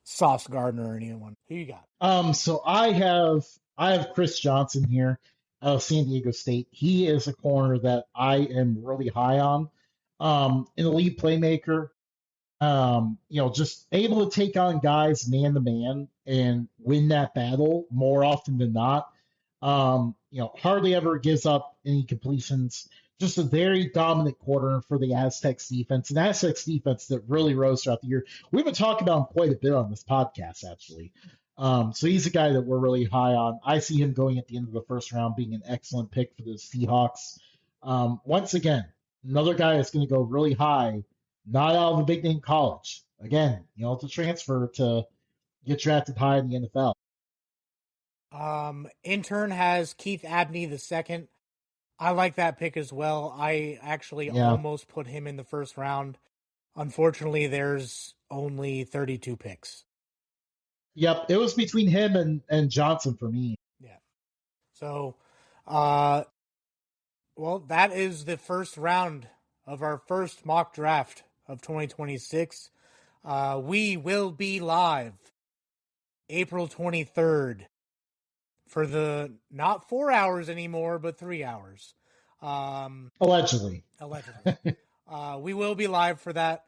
Sauce Gardner or anyone. Who you got? So I have Chris Johnson here out of San Diego State. He is a corner that I am really high on. An elite playmaker. Just able to take on guys man to man and win that battle more often than not. Hardly ever gives up any completions. Just a very dominant corner for the Aztecs defense, an Aztecs defense that really rose throughout the year. We've been talking about him quite a bit on this podcast, actually. So he's a guy that we're really high on. I see him going at the end of the first round, being an excellent pick for the Seahawks. Once again, another guy that's going to go really high, not out of a big name college. Again, to transfer to get drafted high in the NFL. Intern has Keith Abney the second. I like that pick as well. I actually Yeah. almost put him in the first round. Unfortunately, there's only 32 picks. Yep. It was between him and Johnson for me. Yeah. So, uh, well, that is the first round of our first mock draft of 2026. We will be live April 23rd for the not 4 hours anymore, but 3 hours. Allegedly. Allegedly. We will be live for that.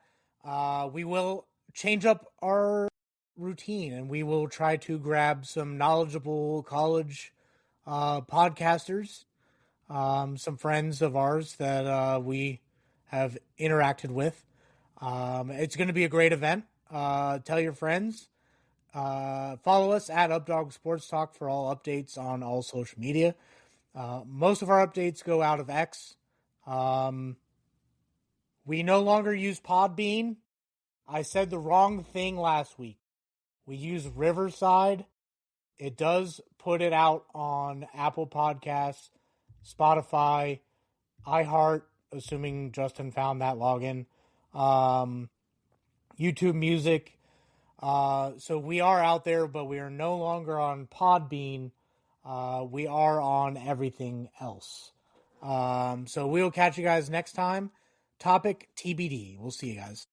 We will change up our routine and we will try to grab some knowledgeable college podcasters, some friends of ours that we have interacted with. It's going to be a great event. Tell your friends. Follow us at Updog Sports Talk for all updates on all social media. Most of our updates go out of X. We no longer use Podbean. I said the wrong thing last week. We use Riverside. It does put it out on Apple Podcasts, Spotify, iHeart, assuming Justin found that login, YouTube Music. So we are out there, but we are no longer on Podbean. We are on everything else. So we'll catch you guys next time. Topic TBD. We'll see you guys.